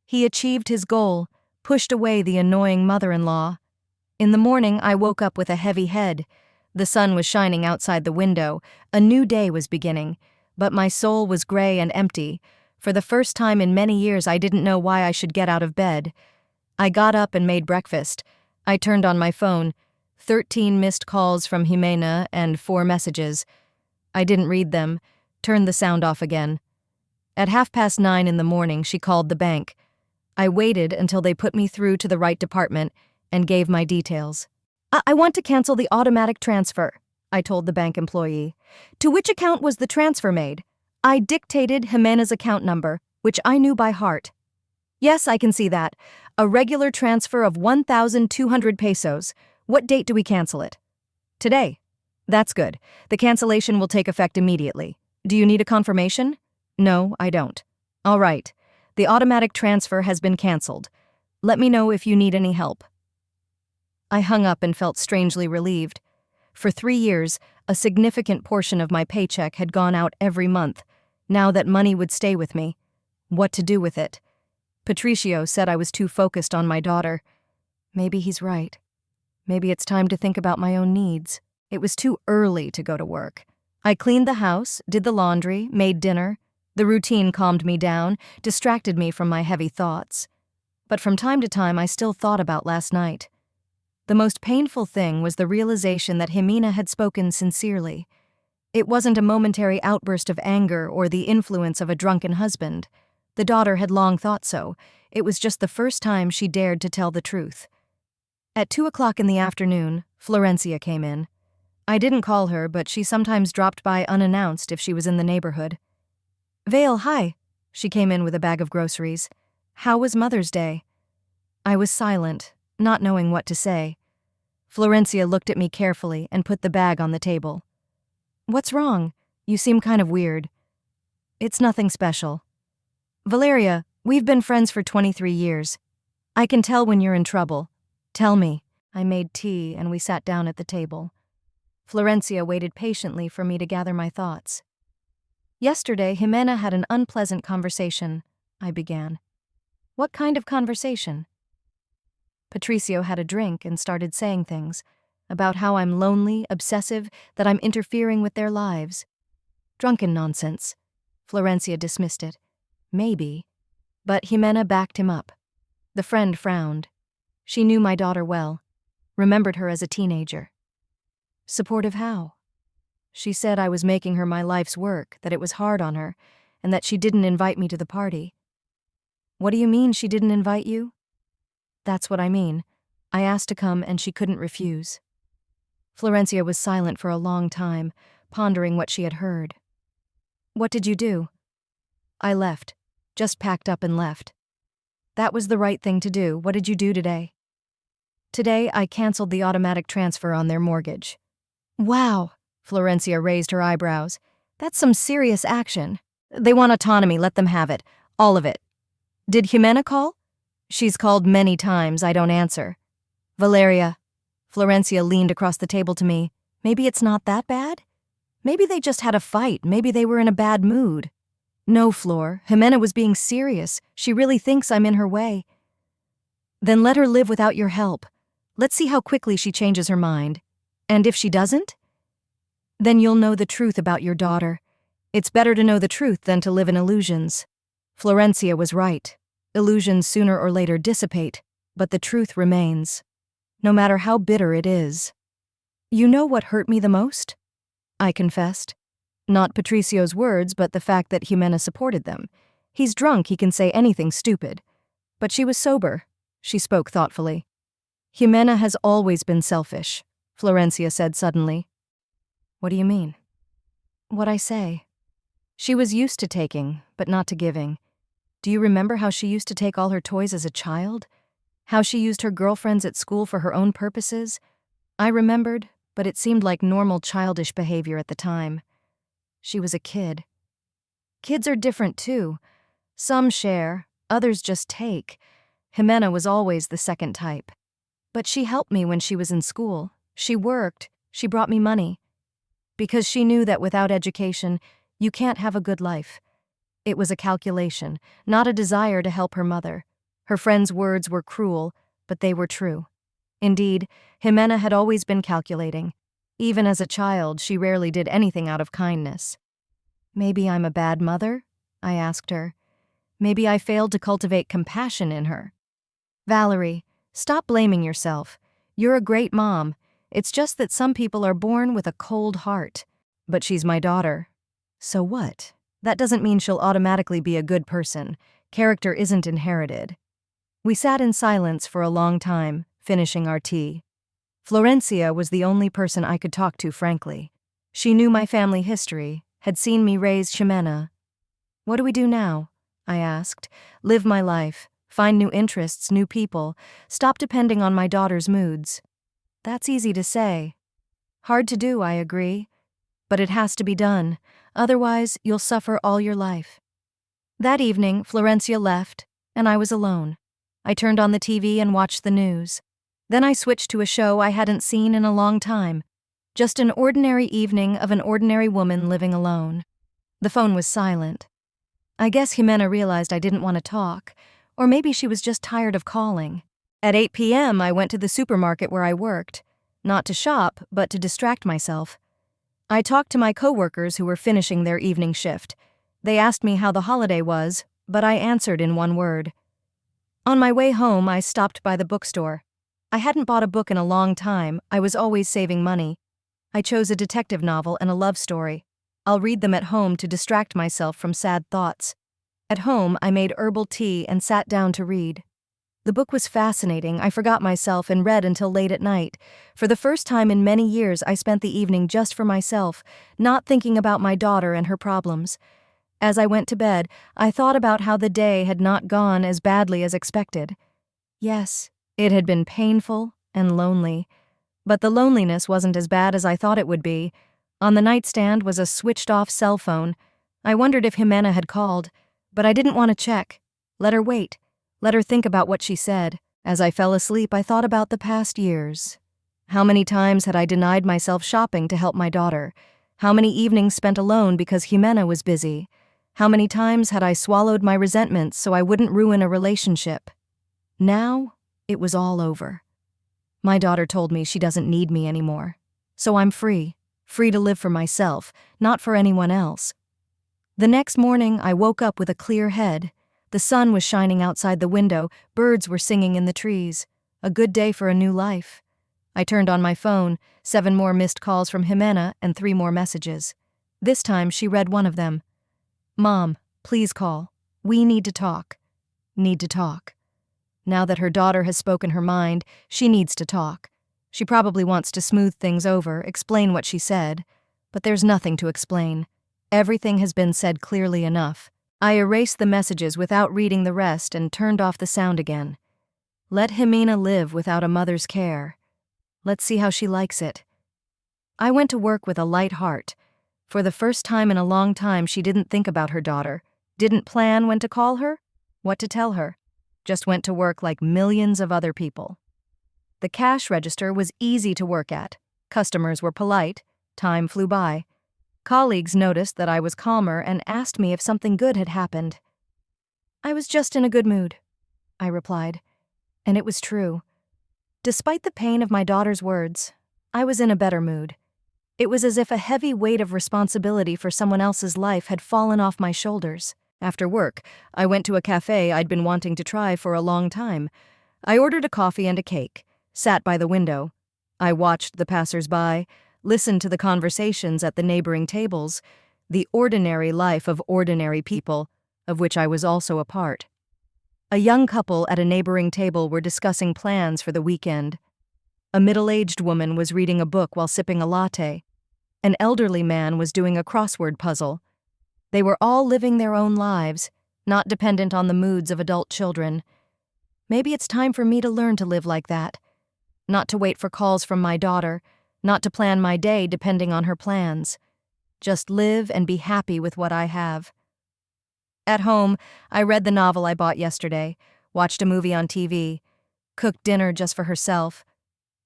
Speaker 1: He achieved his goal, pushed away the annoying mother-in-law. In the morning, I woke up with a heavy head. The sun was shining outside the window. A new day was beginning, but my soul was gray and empty. For the first time in many years, I didn't know why I should get out of bed. I got up and made breakfast. I turned on my phone. 13 missed calls from Jimena and 4 messages. I didn't read them, turned the sound off again. At 9:30 in the morning, she called the bank. I waited until they put me through to the right department and gave my details. I want to cancel the automatic transfer," I told the bank employee. "To which account was the transfer made?" I dictated Jimena's account number, which I knew by heart. "Yes, I can see that. A regular transfer of 1,200 pesos. What date do we cancel it?" "Today." "That's good. The cancellation will take effect immediately. Do you need a confirmation?" "No, I don't." "All right. The automatic transfer has been canceled. Let me know if you need any help." I hung up and felt strangely relieved. For 3 years, a significant portion of my paycheck had gone out every month. Now that money would stay with me. What to do with it? Patricio said I was too focused on my daughter. Maybe he's right. Maybe it's time to think about my own needs. It was too early to go to work. I cleaned the house, did the laundry, made dinner. The routine calmed me down, distracted me from my heavy thoughts. But from time to time, I still thought about last night. The most painful thing was the realization that Jimena had spoken sincerely. It wasn't a momentary outburst of anger or the influence of a drunken husband. The daughter had long thought so. It was just the first time she dared to tell the truth. At 2:00 in the afternoon, Florencia came in. I didn't call her, but she sometimes dropped by unannounced if she was in the neighborhood. "Vale, hi." She came in with a bag of groceries. "How was Mother's Day?" I was silent, not knowing what to say. Florencia looked at me carefully and put the bag on the table. "What's wrong? You seem kind of weird." "It's nothing special." "Valeria, we've been friends for 23 years. I can tell when you're in trouble. Tell me." I made tea and we sat down at the table. Florencia waited patiently for me to gather my thoughts. "Yesterday, Jimena had an unpleasant conversation," I began. "What kind of conversation?" Patricio had a drink and started saying things about how I'm lonely, obsessive, that I'm interfering with their lives. Drunken nonsense. Florencia dismissed it. Maybe. But Jimena backed him up. The friend frowned. She knew my daughter well, remembered her as a teenager. Supportive how? She said I was making her my life's work, that it was hard on her, and that she didn't invite me to the party. What do you mean she didn't invite you? That's what I mean. I asked to come and she couldn't refuse. Florencia was silent for a long time, pondering what she had heard. What did you do? I left. Just packed up and left. That was the right thing to do. What did you do today? Today, I canceled the automatic transfer on their mortgage. Wow, Florencia raised her eyebrows. That's some serious action. They want autonomy, let them have it. All of it. Did Jimena call? She's called many times, I don't answer. Valeria. Florencia leaned across the table to me. Maybe it's not that bad? Maybe they just had a fight, maybe they were in a bad mood. No, Flor, Jimena was being serious. She really thinks I'm in her way. Then let her live without your help. Let's see how quickly she changes her mind. And if she doesn't? Then you'll know the truth about your daughter. It's better to know the truth than to live in illusions. Florencia was right. Illusions sooner or later dissipate, but the truth remains, no matter how bitter it is. You know what hurt me the most? I confessed. Not Patricio's words, but the fact that Jimena supported them. He's drunk, he can say anything stupid. But she was sober. She spoke thoughtfully. Jimena has always been selfish, Florencia said suddenly. What do you mean? What I say. She was used to taking, but not to giving. Do you remember how she used to take all her toys as a child? How she used her girlfriends at school for her own purposes? I remembered, but it seemed like normal childish behavior at the time. She was a kid. Kids are different too. Some share, others just take. Jimena was always the second type. But she helped me when she was in school. She worked, she brought me money. Because she knew that without education, you can't have a good life. It was a calculation, not a desire to help her mother. Her friend's words were cruel, but they were true. Indeed, Jimena had always been calculating. Even as a child, she rarely did anything out of kindness. Maybe I'm a bad mother? I asked her. Maybe I failed to cultivate compassion in her. Valerie, stop blaming yourself. You're a great mom. It's just that some people are born with a cold heart. But she's my daughter. So what? That doesn't mean she'll automatically be a good person. Character isn't inherited. We sat in silence for a long time, finishing our tea. Florencia was the only person I could talk to frankly. She knew my family history, had seen me raise Jimena. What do we do now? I asked. Live my life, find new interests, new people, stop depending on my daughter's moods. That's easy to say. Hard to do, I agree. But it has to be done, otherwise you'll suffer all your life. That evening, Florencia left, and I was alone. I turned on the TV and watched the news. Then I switched to a show I hadn't seen in a long time. Just an ordinary evening of an ordinary woman living alone. The phone was silent. I guess Jimena realized I didn't want to talk, or maybe she was just tired of calling. At 8 p.m., I went to the supermarket where I worked. Not to shop, but to distract myself. I talked to my coworkers who were finishing their evening shift. They asked me how the holiday was, but I answered in one word. On my way home, I stopped by the bookstore. I hadn't bought a book in a long time. I was always saving money. I chose a detective novel and a love story. I'll read them at home to distract myself from sad thoughts. At home, I made herbal tea and sat down to read. The book was fascinating. I forgot myself and read until late at night. For the first time in many years, I spent the evening just for myself, not thinking about my daughter and her problems. As I went to bed, I thought about how the day had not gone as badly as expected. Yes, it had been painful and lonely. But the loneliness wasn't as bad as I thought it would be. On the nightstand was a switched-off cell phone. I wondered if Jimena had called, but I didn't want to check. Let her wait. Let her think about what she said. As I fell asleep, I thought about the past years. How many times had I denied myself shopping to help my daughter? How many evenings spent alone because Jimena was busy? How many times had I swallowed my resentments so I wouldn't ruin a relationship? Now, It was all over. My daughter told me she doesn't need me anymore. So I'm free to live for myself, not for anyone else. The next morning, I woke up with a clear head. The sun was shining outside the window, birds were singing in the trees. A good day for a new life. I turned on my phone, 7 more missed calls from Jimena and 3 more messages. This time, she read one of them. "Mom, please call. We need to talk. Need to talk." Now that her daughter has spoken her mind, she needs to talk. She probably wants to smooth things over, explain what she said. But there's nothing to explain. Everything has been said clearly enough. I erased the messages without reading the rest and turned off the sound again. Let Jimena live without a mother's care. Let's see how she likes it. I went to work with a light heart. For the first time in a long time, she didn't think about her daughter, didn't plan when to call her, what to tell her, just went to work like millions of other people. The cash register was easy to work at. Customers were polite. Time flew by. Colleagues noticed that I was calmer and asked me if something good had happened. "I was just in a good mood," I replied. And it was true. Despite the pain of my daughter's words, I was in a better mood. It was as if a heavy weight of responsibility for someone else's life had fallen off my shoulders. After work, I went to a cafe I'd been wanting to try for a long time. I ordered a coffee and a cake, sat by the window. I watched the passers-by, listened to the conversations at the neighboring tables, the ordinary life of ordinary people, of which I was also a part. A young couple at a neighboring table were discussing plans for the weekend. A middle-aged woman was reading a book while sipping a latte. An elderly man was doing a crossword puzzle. They were all living their own lives, not dependent on the moods of adult children. Maybe it's time for me to learn to live like that. Not to wait for calls from my daughter, not to plan my day depending on her plans. Just live and be happy with what I have. At home, I read the novel I bought yesterday, watched a movie on TV, cooked dinner just for herself.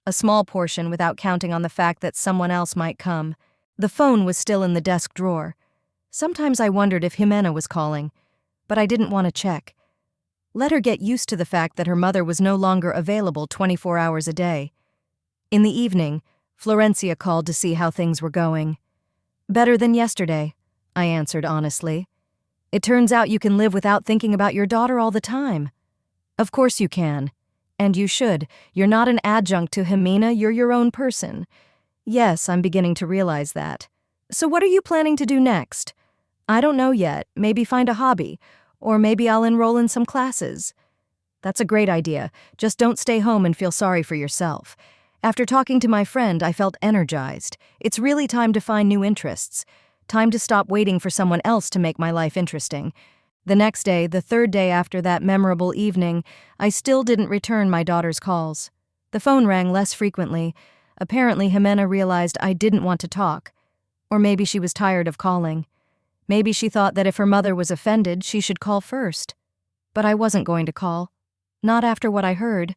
Speaker 1: A small portion without counting on the fact that someone else might come. The phone was still in the desk drawer. Sometimes I wondered if Jimena was calling, but I didn't want to check. Let her get used to the fact that her mother was no longer available 24 hours a day. In the evening, Florencia called to see how things were going. "Better than yesterday," I answered honestly. "It turns out you can live without thinking about your daughter all the time." "Of course you can. And you should. You're not an adjunct to Jimena, you're your own person." "Yes, I'm beginning to realize that." "So what are you planning to do next?" "I don't know yet. Maybe find a hobby. Or maybe I'll enroll in some classes." "That's a great idea. Just don't stay home and feel sorry for yourself." After talking to my friend, I felt energized. It's really time to find new interests. Time to stop waiting for someone else to make my life interesting. The next day, the third day after that memorable evening, I still didn't return my daughter's calls. The phone rang less frequently. Apparently, Jimena realized I didn't want to talk. Or maybe she was tired of calling. Maybe she thought that if her mother was offended, she should call first. But I wasn't going to call. Not after what I heard.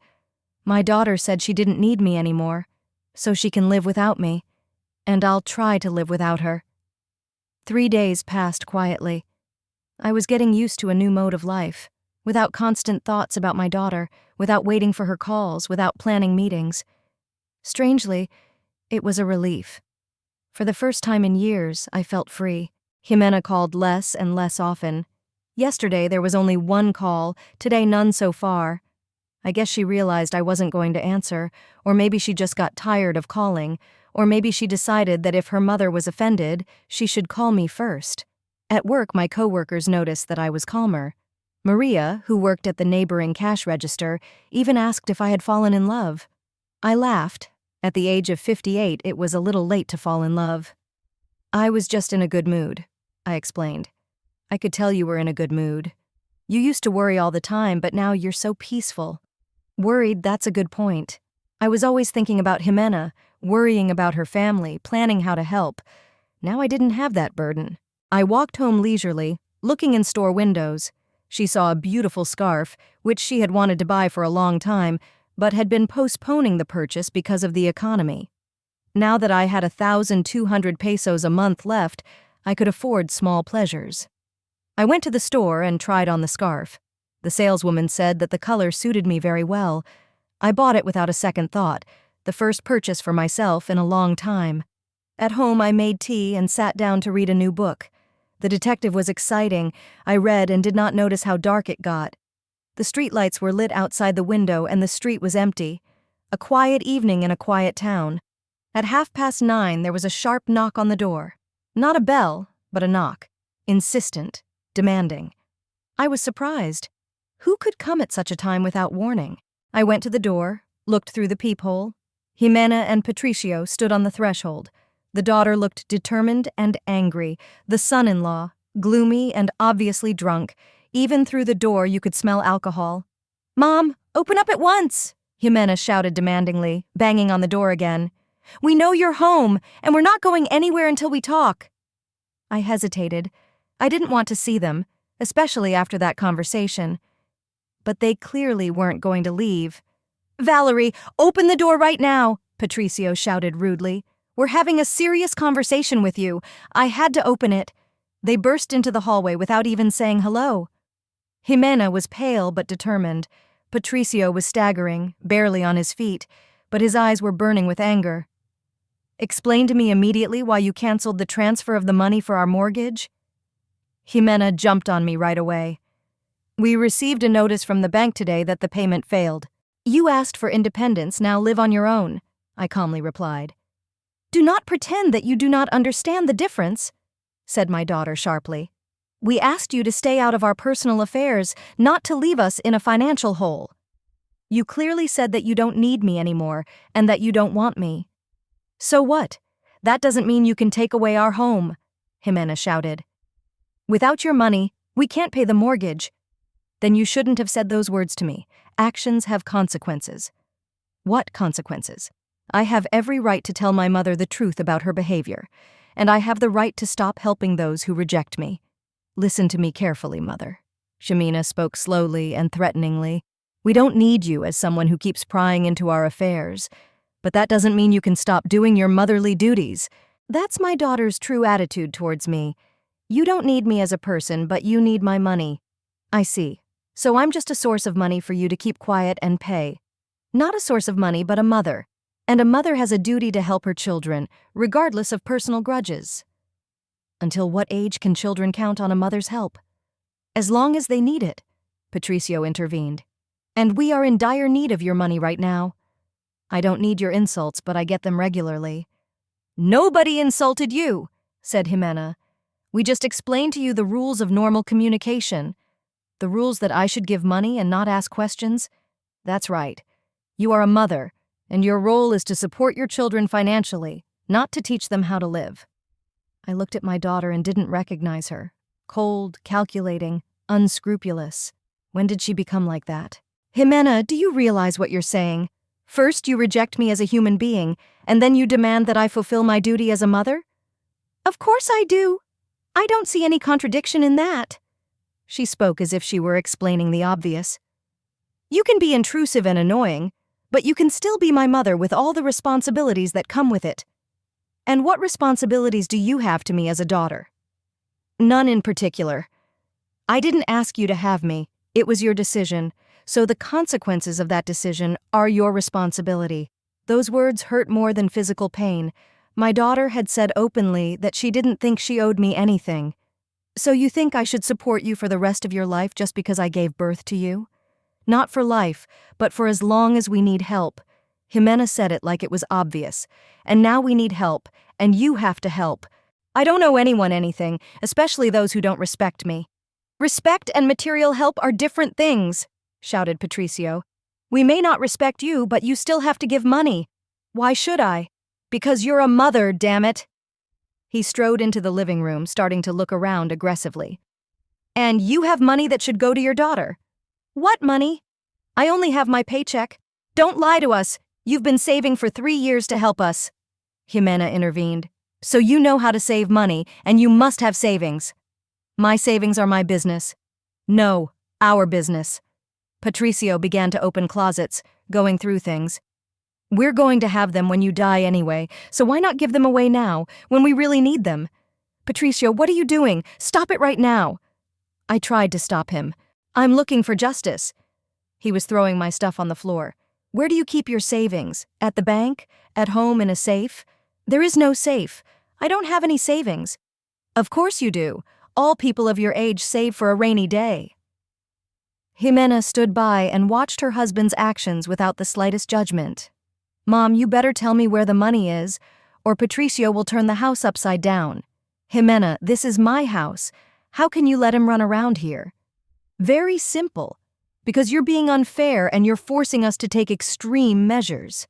Speaker 1: My daughter said she didn't need me anymore, so she can live without me. And I'll try to live without her. 3 days passed quietly. I was getting used to a new mode of life, without constant thoughts about my daughter, without waiting for her calls, without planning meetings. Strangely, it was a relief. For the first time in years, I felt free. Jimena called less and less often. Yesterday there was only 1 call, today none so far. I guess she realized I wasn't going to answer, or maybe she just got tired of calling, or maybe she decided that if her mother was offended, she should call me first. At work, my coworkers noticed that I was calmer. Maria, who worked at the neighboring cash register, even asked if I had fallen in love. I laughed. At the age of 58, it was a little late to fall in love. "I was just in a good mood," I explained. "I could tell you were in a good mood. You used to worry all the time, but now you're so peaceful." "Worried, that's a good point. I was always thinking about Jimena, worrying about her family, planning how to help. Now I didn't have that burden." I walked home leisurely, looking in store windows. She saw a beautiful scarf, which she had wanted to buy for a long time, but had been postponing the purchase because of the economy. Now that I had 1,200 pesos a month left, I could afford small pleasures. I went to the store and tried on the scarf. The saleswoman said that the color suited me very well. I bought it without a second thought, the first purchase for myself in a long time. At home, I made tea and sat down to read a new book. The detective was exciting. I read and did not notice how dark it got. The streetlights were lit outside the window and the street was empty. A quiet evening in a quiet town. At 9:30, there was a sharp knock on the door. Not a bell, but a knock. Insistent, demanding. I was surprised. Who could come at such a time without warning? I went to the door, looked through the peephole. Jimena and Patricio stood on the threshold. The daughter looked determined and angry. The son-in-law, gloomy and obviously drunk. Even through the door you could smell alcohol. "Mom, open up at once!" Jimena shouted demandingly, banging on the door again. "We know you're home, and we're not going anywhere until we talk." I hesitated. I didn't want to see them, especially after that conversation. But they clearly weren't going to leave. "Valerie, open the door right now!" Patricio shouted rudely. "We're having a serious conversation with you. I had to open it." They burst into the hallway without even saying hello. Jimena was pale but determined. Patricio was staggering, barely on his feet, but his eyes were burning with anger. "Explain to me immediately why you canceled the transfer of the money for our mortgage." Jimena jumped on me right away. "We received a notice from the bank today that the payment failed. You asked for independence, now live on your own," I calmly replied. "Do not pretend that you do not understand the difference," said my daughter sharply. "We asked you to stay out of our personal affairs, not to leave us in a financial hole. You clearly said that you don't need me anymore and that you don't want me." "So what? That doesn't mean you can take away our home," Jimena shouted. "Without your money, we can't pay the mortgage." "Then you shouldn't have said those words to me. Actions have consequences." "What consequences?" "I have every right to tell my mother the truth about her behavior, and I have the right to stop helping those who reject me. Listen to me carefully, Mother." Jimena spoke slowly and threateningly. "We don't need you as someone who keeps prying into our affairs, but that doesn't mean you can stop doing your motherly duties. That's my daughter's true attitude towards me. You don't need me as a person, but you need my money." "I see. So I'm just a source of money for you to keep quiet and pay." "Not a source of money, but a mother. And a mother has a duty to help her children, regardless of personal grudges." "Until what age can children count on a mother's help?" "As long as they need it," Patricio intervened. "And we are in dire need of your money right now." "I don't need your insults, but I get them regularly." "Nobody insulted you," said Jimena. "We just explained to you the rules of normal communication." "The rules that I should give money and not ask questions?" "That's right. You are a mother, and your role is to support your children financially, not to teach them how to live." I looked at my daughter and didn't recognize her. Cold, calculating, unscrupulous. When did she become like that? "Jimena, do you realize what you're saying? First, you reject me as a human being, and then you demand that I fulfill my duty as a mother?" "Of course I do. I don't see any contradiction in that." She spoke as if she were explaining the obvious. "You can be intrusive and annoying, but you can still be my mother with all the responsibilities that come with it." "And what responsibilities do you have to me as a daughter?" "None in particular. I didn't ask you to have me. It was your decision, so the consequences of that decision are your responsibility." Those words hurt more than physical pain. My daughter had said openly that she didn't think she owed me anything. "So you think I should support you for the rest of your life just because I gave birth to you?" "Not for life, but for as long as we need help." Jimena said it like it was obvious. "And now we need help, and you have to help. I don't owe anyone anything, especially those who don't respect me." "Respect and material help are different things," shouted Patricio. "We may not respect you, but you still have to give money." "Why should I?" "Because you're a mother, damn it." He strode into the living room, starting to look around aggressively. "And you have money that should go to your daughter." "What money?" "I only have my paycheck." "Don't lie to us. You've been saving for 3 years to help us." Jimena intervened. "So you know how to save money, and you must have savings." "My savings are my business." "No, our business." Patricio began to open closets, going through things. "We're going to have them when you die anyway, so why not give them away now, when we really need them?" "Patricio, what are you doing? Stop it right now." I tried to stop him. "I'm looking for justice." He was throwing my stuff on the floor. Where do you keep your savings? At the bank? At home in a safe? There is no safe. I don't have any savings. Of course you do. All people of your age save for a rainy day. Jimena stood by and watched her husband's actions without the slightest judgment. Mom, you better tell me where the money is, or Patricio will turn the house upside down. Jimena, this is my house. How can you let him run around here? Very simple. Because you're being unfair and you're forcing us to take extreme measures.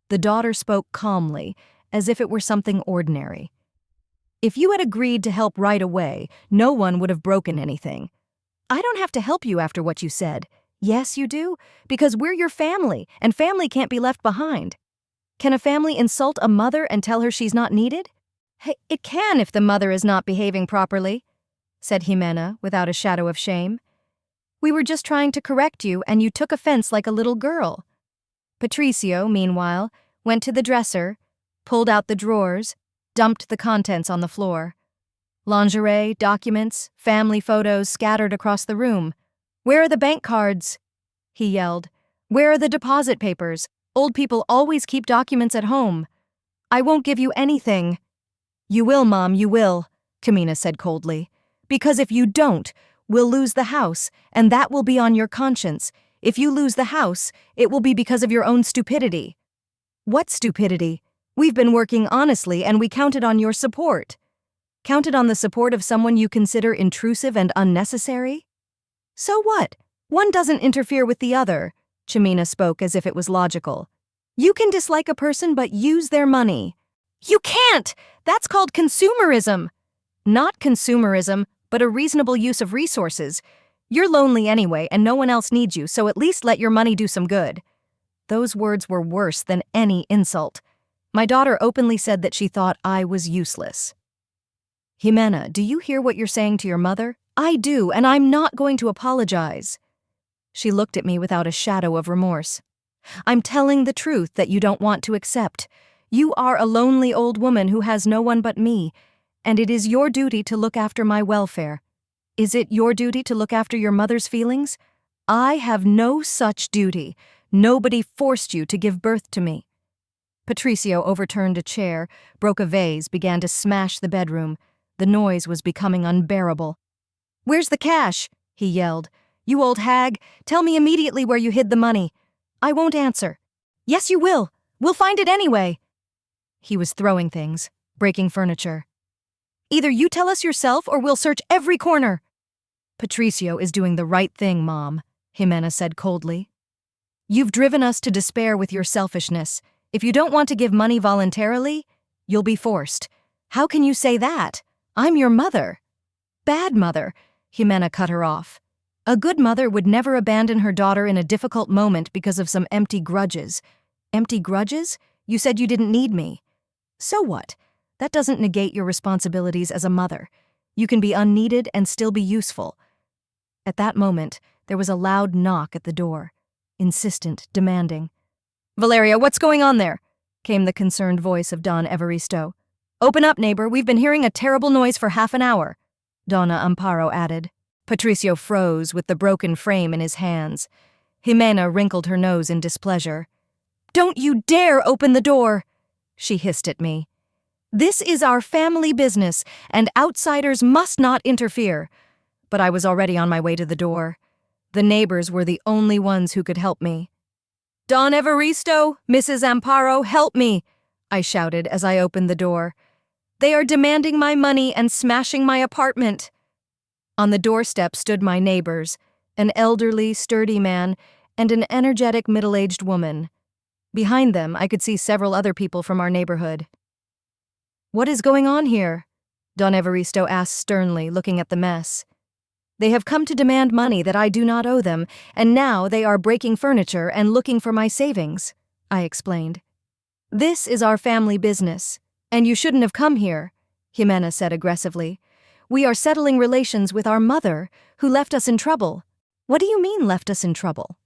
Speaker 1: The daughter spoke calmly, as if it were something ordinary. If you had agreed to help right away, no one would have broken anything. I don't have to help you after what you said. Yes, you do, because we're your family, and family can't be left behind. Can a family insult a mother and tell her she's not needed? Hey, it can if the mother is not behaving properly, said Jimena without a shadow of shame. We were just trying to correct you, and you took offense like a little girl. Patricio, meanwhile, went to the dresser, pulled out the drawers, dumped the contents on the floor. Lingerie, documents, family photos scattered across the room. Where are the bank cards? He yelled. Where are the deposit papers? Old people always keep documents at home. I won't give you anything. You will, Mom, you will, Kamina said coldly. Because if you don't, we'll lose the house, and that will be on your conscience. If you lose the house, it will be because of your own stupidity. What stupidity? We've been working honestly, and we counted on your support. Counted on the support of someone you consider intrusive and unnecessary? So what? One doesn't interfere with the other, Kamina spoke as if it was logical. You can dislike a person but use their money. You can't! That's called consumerism. Not consumerism, but a reasonable use of resources. You're lonely anyway, and no one else needs you, so at least let your money do some good. Those words were worse than any insult. My daughter openly said that she thought I was useless. Jimena, do you hear what you're saying to your mother? I do, and I'm not going to apologize. She looked at me without a shadow of remorse. I'm telling the truth that you don't want to accept. You are a lonely old woman who has no one but me, and it is your duty to look after my welfare. Is it your duty to look after your mother's feelings? I have no such duty. Nobody forced you to give birth to me. Patricio overturned a chair, broke a vase, began to smash the bedroom. The noise was becoming unbearable. Where's the cash? He yelled. You old hag, tell me immediately where you hid the money. I won't answer. Yes, you will. We'll find it anyway. He was throwing things, breaking furniture. Either you tell us yourself or we'll search every corner. Patricio is doing the right thing, Mom, Jimena said coldly. You've driven us to despair with your selfishness. If you don't want to give money voluntarily, you'll be forced. How can you say that? I'm your mother. Bad mother, Jimena cut her off. A good mother would never abandon her daughter in a difficult moment because of some empty grudges. Empty grudges? You said you didn't need me. So what? That doesn't negate your responsibilities as a mother. You can be unneeded and still be useful. At that moment, there was a loud knock at the door. Insistent, demanding. Valeria, what's going on there? Came the concerned voice of Don Evaristo. Open up, neighbor. We've been hearing a terrible noise for half an hour, Donna Amparo added. Patricio froze with the broken frame in his hands. Jimena wrinkled her nose in displeasure. Don't you dare open the door, she hissed at me. This is our family business, and outsiders must not interfere. But I was already on my way to the door. The neighbors were the only ones who could help me. Don Evaristo, Mrs. Amparo, help me, I shouted as I opened the door. They are demanding my money and smashing my apartment. On the doorstep stood my neighbors, an elderly, sturdy man and an energetic middle-aged woman. Behind them, I could see several other people from our neighborhood. What is going on here? Don Evaristo asked sternly, looking at the mess. They have come to demand money that I do not owe them, and now they are breaking furniture and looking for my savings, I explained. This is our family business, and you shouldn't have come here, Jimena said aggressively. We are settling relations with our mother, who left us in trouble. What do you mean, left us in trouble?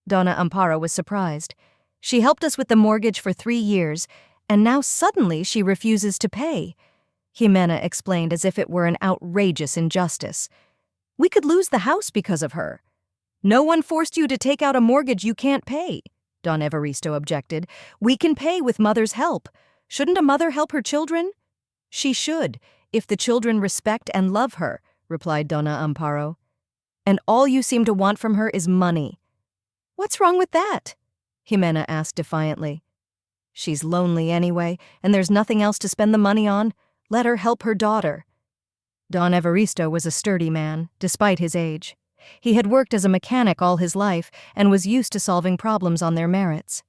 Speaker 1: Donna Amparo was surprised. She helped us with the mortgage for 3 years, and now suddenly she refuses to pay. Jimena explained as if it were an outrageous injustice. We could lose the house because of her. No one forced you to take out a mortgage you can't pay. Don Evaristo objected. "We can pay with mother's help. Shouldn't a mother help her children?" "She should, if the children respect and love her," replied Donna Amparo. "And all you seem to want from her is money." "What's wrong with that?" Jimena asked defiantly. "She's lonely anyway, and there's nothing else to spend the money on. Let her help her daughter." Don Evaristo was a sturdy man, despite his age. He had worked as a mechanic all his life and was used to solving problems on their merits.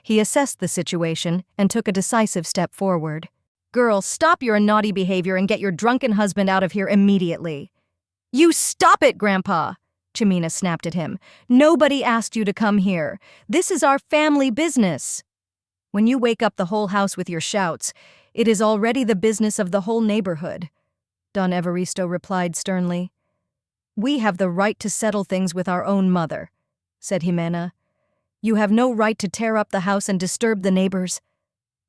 Speaker 1: He assessed the situation and took a decisive step forward. "Girl, stop your naughty behavior and get your drunken husband out of here immediately." "You stop it, Grandpa!" Jimena snapped at him. "Nobody asked you to come here. This is our family business." "When you wake up the whole house with your shouts, it is already the business of the whole neighborhood," Don Evaristo replied sternly. "We have the right to settle things with our own mother," said Jimena. "You have no right to tear up the house and disturb the neighbors."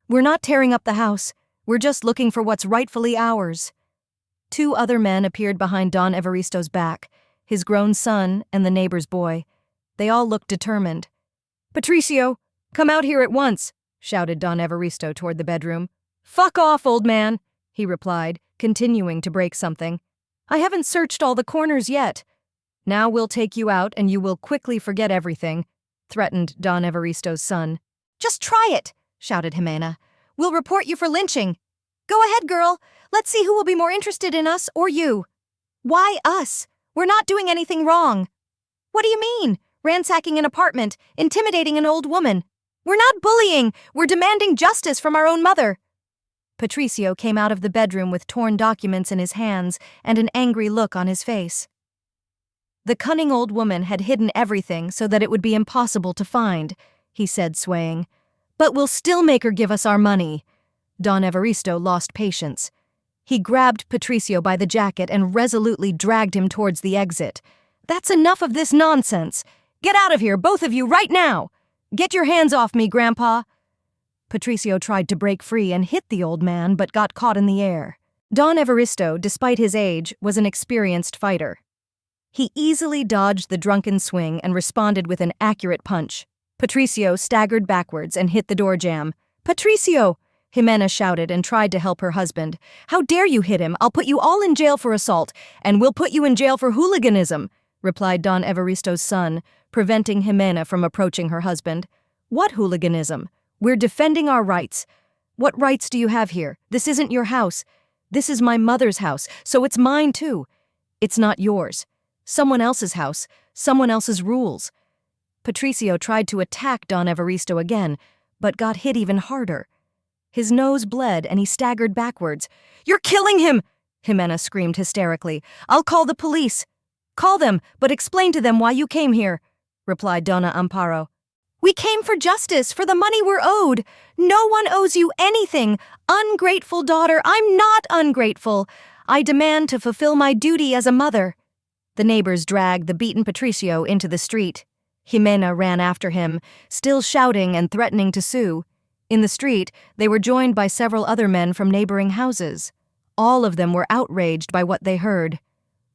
Speaker 1: "We're not tearing up the house. We're just looking for what's rightfully ours." Two other men appeared behind Don Evaristo's back, his grown son and the neighbor's boy. They all looked determined. "Patricio, come out here at once," shouted Don Evaristo toward the bedroom. "Fuck off, old man," he replied, continuing to break something. "I haven't searched all the corners yet." "Now we'll take you out and you will quickly forget everything," threatened Don Evaristo's son. "Just try it," shouted Jimena. "We'll report you for lynching." "Go ahead, girl. Let's see who will be more interested in us or you." "Why us? We're not doing anything wrong." "What do you mean? Ransacking an apartment, intimidating an old woman." "We're not bullying. We're demanding justice from our own mother." Patricio came out of the bedroom with torn documents in his hands and an angry look on his face. "The cunning old woman had hidden everything so that it would be impossible to find," he said, swaying. "But we'll still make her give us our money." Don Evaristo lost patience. He grabbed Patricio by the jacket and resolutely dragged him towards the exit. "That's enough of this nonsense. Get out of here, both of you, right now. Get your hands off me, Grandpa." Patricio tried to break free and hit the old man, but got caught in the air. Don Evaristo, despite his age, was an experienced fighter. He easily dodged the drunken swing and responded with an accurate punch. Patricio staggered backwards and hit the door jamb. "Patricio!" Jimena shouted and tried to help her husband. "How dare you hit him? I'll put you all in jail for assault, and we'll put you in jail for hooliganism," replied Don Evaristo's son, preventing Jimena from approaching her husband. "What hooliganism? We're defending our rights." "What rights do you have here? This isn't your house. This is my mother's house, so it's mine too." "It's not yours. Someone else's house, someone else's rules." Patricio tried to attack Don Evaristo again, but got hit even harder. His nose bled and he staggered backwards. "You're killing him!" Jimena screamed hysterically. "I'll call the police." "Call them, but explain to them why you came here," replied Donna Amparo. "We came for justice, for the money we're owed. No one owes you anything. Ungrateful daughter, I'm not ungrateful. I demand to fulfill my duty as a mother." The neighbors dragged the beaten Patricio into the street. Jimena ran after him, still shouting and threatening to sue. In the street, they were joined by several other men from neighboring houses. All of them were outraged by what they heard.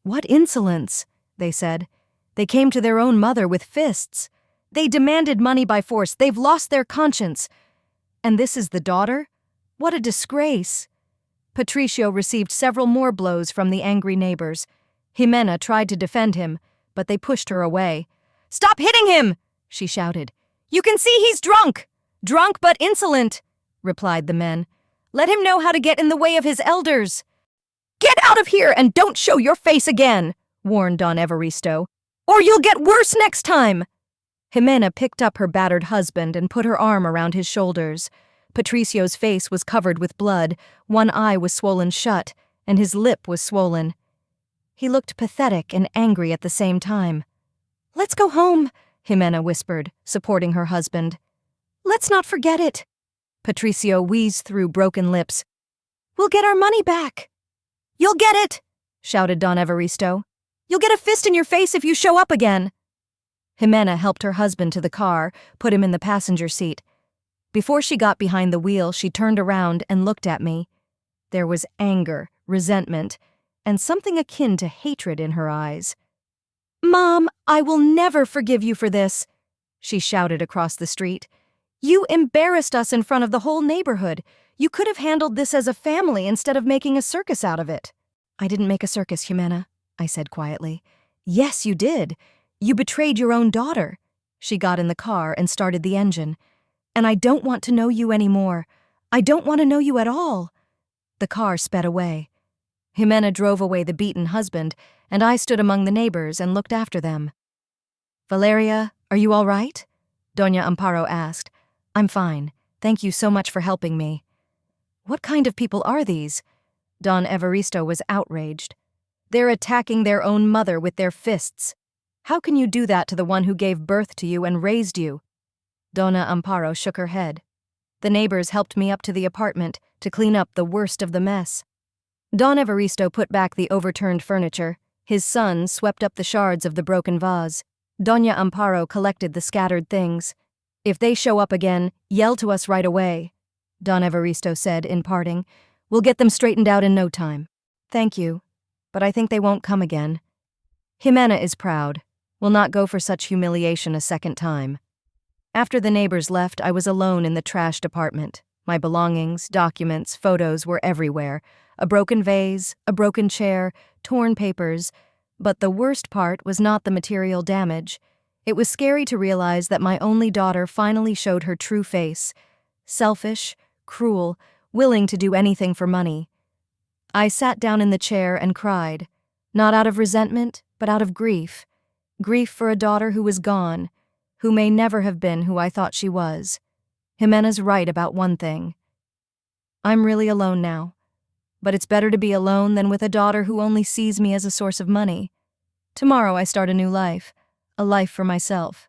Speaker 1: "What insolence," they said. "They came to their own mother with fists. They demanded money by force. They've lost their conscience. And this is the daughter? What a disgrace." Patricio received several more blows from the angry neighbors. Jimena tried to defend him, but they pushed her away. "Stop hitting him!" she shouted. "You can see he's drunk!" "Drunk but insolent," replied the men. "Let him know how to get in the way of his elders." "Get out of here and don't show your face again," warned Don Evaristo, "or you'll get worse next time." Jimena picked up her battered husband and put her arm around his shoulders. Patricio's face was covered with blood, one eye was swollen shut, and his lip was swollen. He looked pathetic and angry at the same time. "Let's go home," Jimena whispered, supporting her husband. "Let's not forget it." Patricio wheezed through broken lips. "We'll get our money back." "You'll get it," shouted Don Evaristo. "You'll get a fist in your face if you show up again." Jimena helped her husband to the car, put him in the passenger seat. Before she got behind the wheel, she turned around and looked at me. There was anger, resentment, and something akin to hatred in her eyes. "Mom, I will never forgive you for this." she shouted across the street. "You embarrassed us in front of the whole neighborhood. You could have handled this as a family instead of making a circus out of it." "I didn't make a circus, Jimena," I said quietly. "Yes, you did. You betrayed your own daughter." She got in the car and started the engine. "And I don't want to know you anymore. I don't want to know you at all." The car sped away. Jimena drove away the beaten husband, and I stood among the neighbors and looked after them. "Valeria, are you all right?" Doña Amparo asked. "I'm fine. Thank you so much for helping me." "What kind of people are these?" Don Evaristo was outraged. "They're attacking their own mother with their fists. How can you do that to the one who gave birth to you and raised you?" Dona Amparo shook her head. The neighbors helped me up to the apartment to clean up the worst of the mess. Don Evaristo put back the overturned furniture. His son swept up the shards of the broken vase. Doña Amparo collected the scattered things. "If they show up again, yell to us right away," Don Evaristo said in parting. "We'll get them straightened out in no time." "Thank you, but I think they won't come again. Jimena is proud. Will not go for such humiliation a second time." After the neighbors left, I was alone in the trashed apartment. My belongings, documents, photos were everywhere. A broken vase, a broken chair, torn papers. But the worst part was not the material damage. It was scary to realize that my only daughter finally showed her true face. Selfish, cruel, willing to do anything for money. I sat down in the chair and cried, not out of resentment, but out of grief. Grief for a daughter who was gone, who may never have been who I thought she was. Jimena's right about one thing. I'm really alone now. But it's better to be alone than with a daughter who only sees me as a source of money. Tomorrow I start a new life, a life for myself.